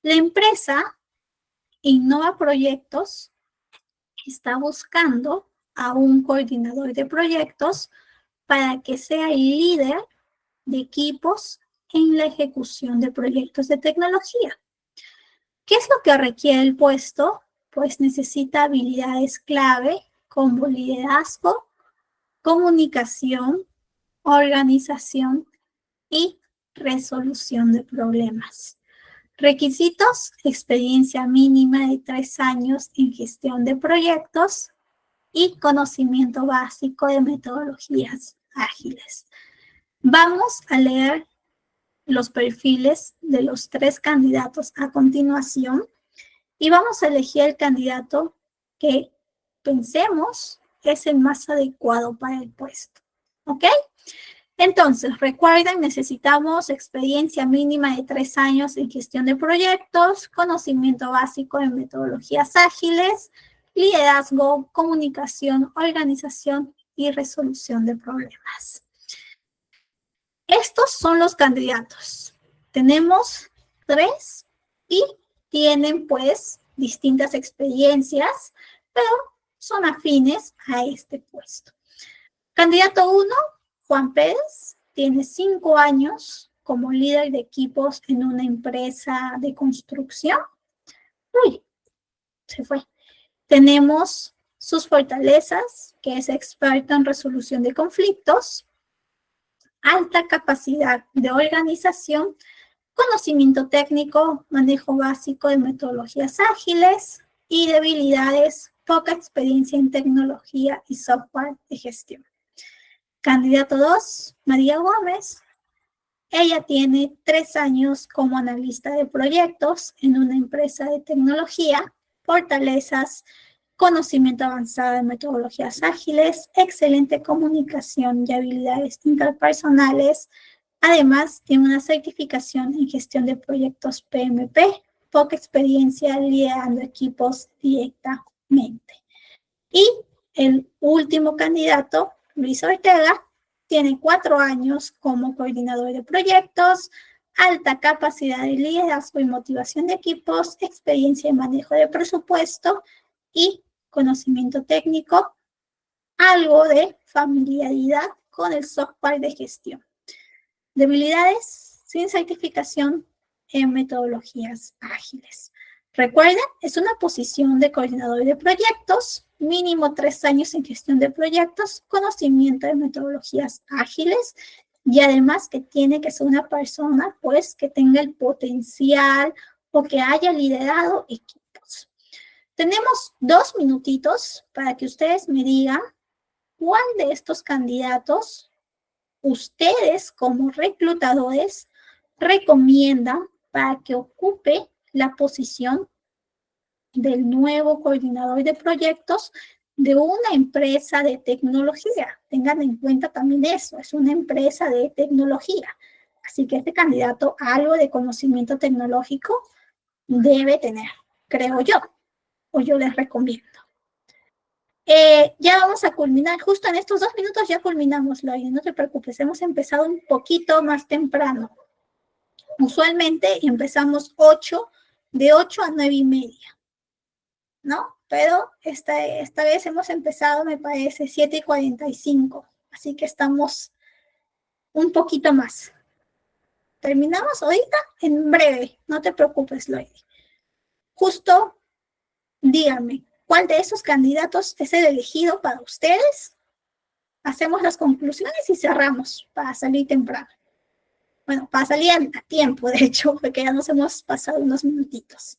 La empresa Innova Proyectos está buscando a un coordinador de proyectos para que sea el líder de equipos en la ejecución de proyectos de tecnología. ¿Qué es lo que requiere el puesto? Pues necesita habilidades clave como liderazgo, comunicación, organización y resolución de problemas. Requisitos: experiencia mínima de 3 años en gestión de proyectos y conocimiento básico de metodologías ágiles. Vamos a leer los perfiles de los 3 candidatos a continuación y vamos a elegir el candidato que pensemos es el más adecuado para el puesto. ¿Ok? Entonces, recuerden, necesitamos experiencia mínima de 3 años en gestión de proyectos, conocimiento básico en metodologías ágiles, liderazgo, comunicación, organización y resolución de problemas. Estos son los candidatos. Tenemos 3 y tienen pues distintas experiencias, pero son afines a este puesto. Candidato 1, Juan Pérez, tiene 5 años como líder de equipos en una empresa de construcción. Uy, se fue. Tenemos sus fortalezas, que es experto en resolución de conflictos, alta capacidad de organización, conocimiento técnico, manejo básico de metodologías ágiles y debilidades, poca experiencia en tecnología y software de gestión. Candidato 2, María Gómez. Ella tiene 3 años como analista de proyectos en una empresa de tecnología, fortalezas, conocimiento avanzado de metodologías ágiles, excelente comunicación y habilidades interpersonales. Además, tiene una certificación en gestión de proyectos PMP, poca experiencia liderando equipos directamente. Y el último candidato, Luis Ortega, tiene 4 años como coordinador de proyectos, alta capacidad de liderazgo y motivación de equipos, experiencia en manejo de presupuesto y conocimiento técnico, algo de familiaridad con el software de gestión. Debilidades, sin certificación en metodologías ágiles. Recuerden, es una posición de coordinador de proyectos, mínimo 3 años en gestión de proyectos, conocimiento de metodologías ágiles y además que tiene que ser una persona pues que tenga el potencial o que haya liderado equipos. Tenemos 2 minutitos para que ustedes me digan cuál de estos candidatos ustedes como reclutadores recomiendan para que ocupe la posición del nuevo coordinador de proyectos de una empresa de tecnología. Tengan en cuenta también eso, es una empresa de tecnología. Así que este candidato algo de conocimiento tecnológico debe tener, creo yo, o yo les recomiendo. Ya vamos a culminar, justo en estos 2 minutos ya culminamos, Lori, no te preocupes, hemos empezado un poquito más temprano. Usualmente empezamos de 8 a 9 y media, ¿no? Pero esta vez hemos empezado, me parece, 7:45, así que estamos un poquito más. Terminamos ahorita en breve, no te preocupes, Lori. Justo, díganme, ¿cuál de esos candidatos es el elegido para ustedes? Hacemos las conclusiones y cerramos para salir temprano. Bueno, para salir a tiempo, de hecho, porque ya nos hemos pasado unos minutitos.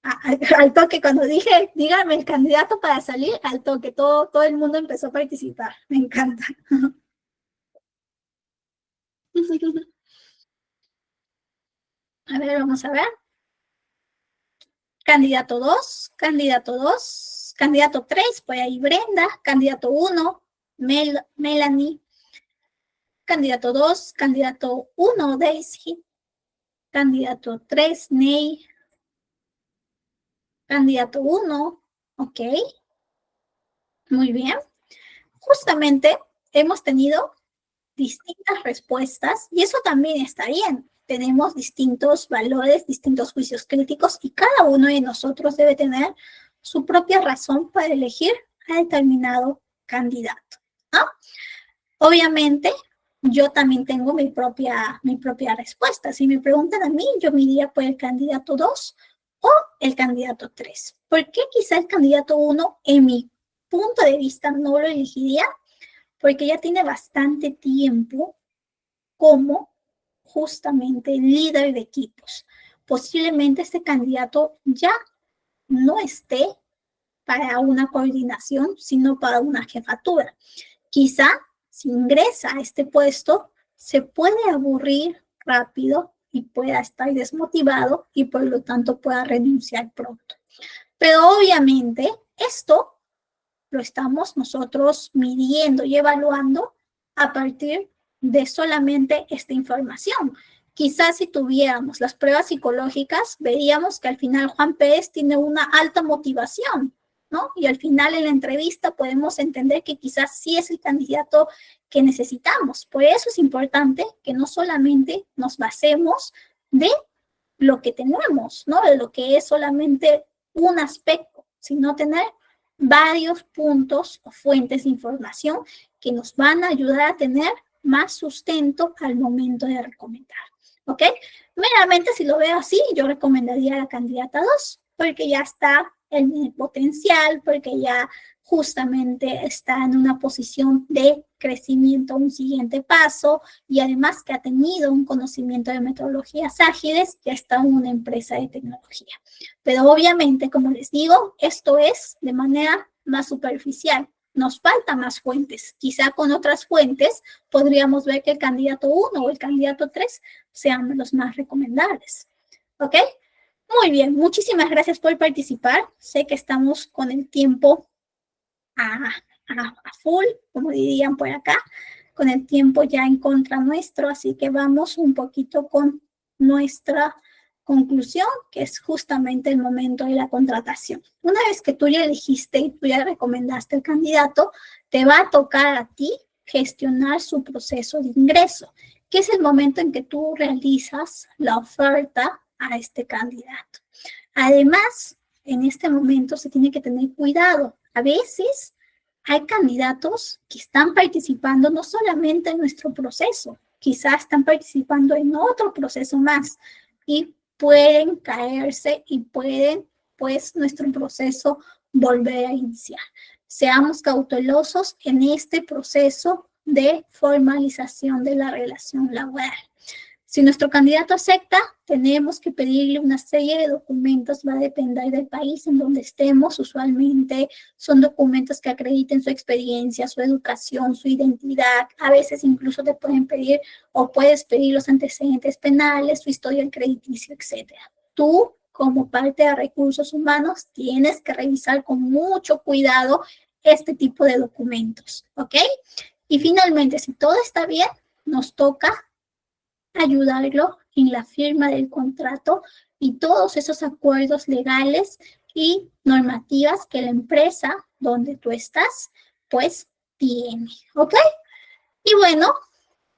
Al toque, cuando dije, díganme el candidato para salir, al toque, todo el mundo empezó a participar. Me encanta. A ver, vamos a ver. Candidato 2, candidato 3, por ahí Brenda, candidato 1, Melanie, candidato 2, candidato 1, Daisy, candidato 3, Ney, candidato 1, ok, muy bien. Justamente hemos tenido distintas respuestas y eso también está bien. Tenemos distintos valores, distintos juicios críticos y cada uno de nosotros debe tener su propia razón para elegir a determinado candidato, ¿no? Obviamente, yo también tengo mi propia respuesta. Si me preguntan a mí, yo me iría por el candidato 2 o el candidato 3. ¿Por qué quizá el candidato 1, en mi punto de vista, no lo elegiría? Porque ya tiene bastante tiempo como justamente líder de equipos. Posiblemente este candidato ya no esté para una coordinación, sino para una jefatura. Quizá si ingresa a este puesto, se puede aburrir rápido y pueda estar desmotivado y por lo tanto pueda renunciar pronto. Pero obviamente esto lo estamos nosotros midiendo y evaluando a partir de solamente esta información. Quizás si tuviéramos las pruebas psicológicas, veríamos que al final Juan Pérez tiene una alta motivación, ¿no? Y al final en la entrevista podemos entender que quizás sí es el candidato que necesitamos. Por eso es importante que no solamente nos basemos de lo que tenemos, ¿no? De lo que es solamente un aspecto, sino tener varios puntos o fuentes de información que nos van a ayudar a tener más sustento al momento de recomendar. ¿Ok? Meramente si lo veo así, yo recomendaría a la candidata 2, porque ya está en el potencial, porque ya justamente está en una posición de crecimiento, un siguiente paso, y además que ha tenido un conocimiento de metodologías ágiles, ya está en una empresa de tecnología. Pero obviamente, como les digo, esto es de manera más superficial. Nos faltan más fuentes. Quizá con otras fuentes podríamos ver que el candidato 1 o el candidato 3 sean los más recomendables. ¿Ok? Muy bien, muchísimas gracias por participar. Sé que estamos con el tiempo a full, como dirían por acá, con el tiempo ya en contra nuestro, así que vamos un poquito con nuestra conclusión, que es justamente el momento de la contratación. Una vez que tú ya elegiste y tú ya recomendaste el candidato, te va a tocar a ti gestionar su proceso de ingreso, que es el momento en que tú realizas la oferta a este candidato. Además, en este momento se tiene que tener cuidado. A veces hay candidatos que están participando no solamente en nuestro proceso, quizás están participando en otro proceso más y pueden caerse y pueden, pues, nuestro proceso volver a iniciar. Seamos cautelosos en este proceso de formalización de la relación laboral. Si nuestro candidato acepta, tenemos que pedirle una serie de documentos, va a depender del país en donde estemos. Usualmente son documentos que acrediten su experiencia, su educación, su identidad. A veces incluso te pueden pedir o puedes pedir los antecedentes penales, su historial crediticio, etc. Tú, como parte de recursos humanos, tienes que revisar con mucho cuidado este tipo de documentos, ¿ok? Y finalmente, si todo está bien, nos toca ayudarlo en la firma del contrato y todos esos acuerdos legales y normativas que la empresa donde tú estás, pues, tiene, ¿ok? Y bueno,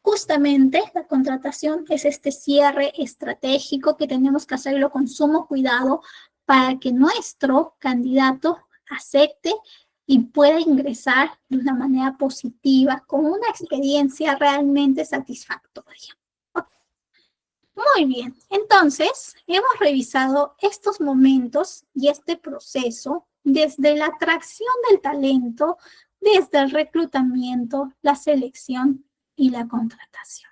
justamente la contratación es este cierre estratégico que tenemos que hacerlo con sumo cuidado para que nuestro candidato acepte y pueda ingresar de una manera positiva, con una experiencia realmente satisfactoria. Muy bien, entonces hemos revisado estos momentos y este proceso desde la atracción del talento, desde el reclutamiento, la selección y la contratación.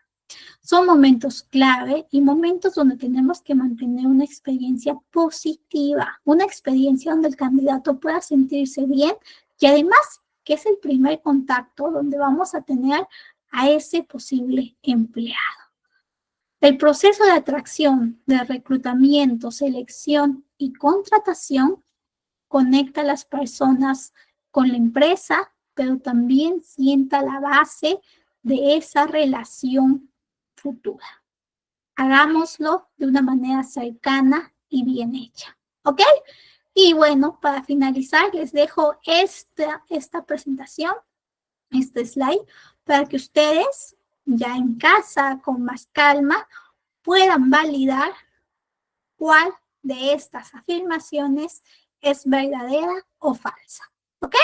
Son momentos clave y momentos donde tenemos que mantener una experiencia positiva, una experiencia donde el candidato pueda sentirse bien y además que es el primer contacto donde vamos a tener a ese posible empleado. El proceso de atracción, de reclutamiento, selección y contratación conecta a las personas con la empresa, pero también sienta la base de esa relación futura. Hagámoslo de una manera cercana y bien hecha, ¿ok? Y bueno, para finalizar, les dejo esta presentación, este slide, para que ustedes ya en casa, con más calma, puedan validar cuál de estas afirmaciones es verdadera o falsa. ¿Ok?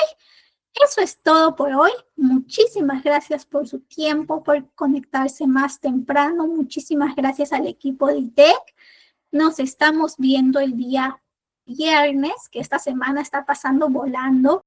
Eso es todo por hoy. Muchísimas gracias por su tiempo, por conectarse más temprano. Muchísimas gracias al equipo de ITEC. Nos estamos viendo el día viernes, que esta semana está pasando volando.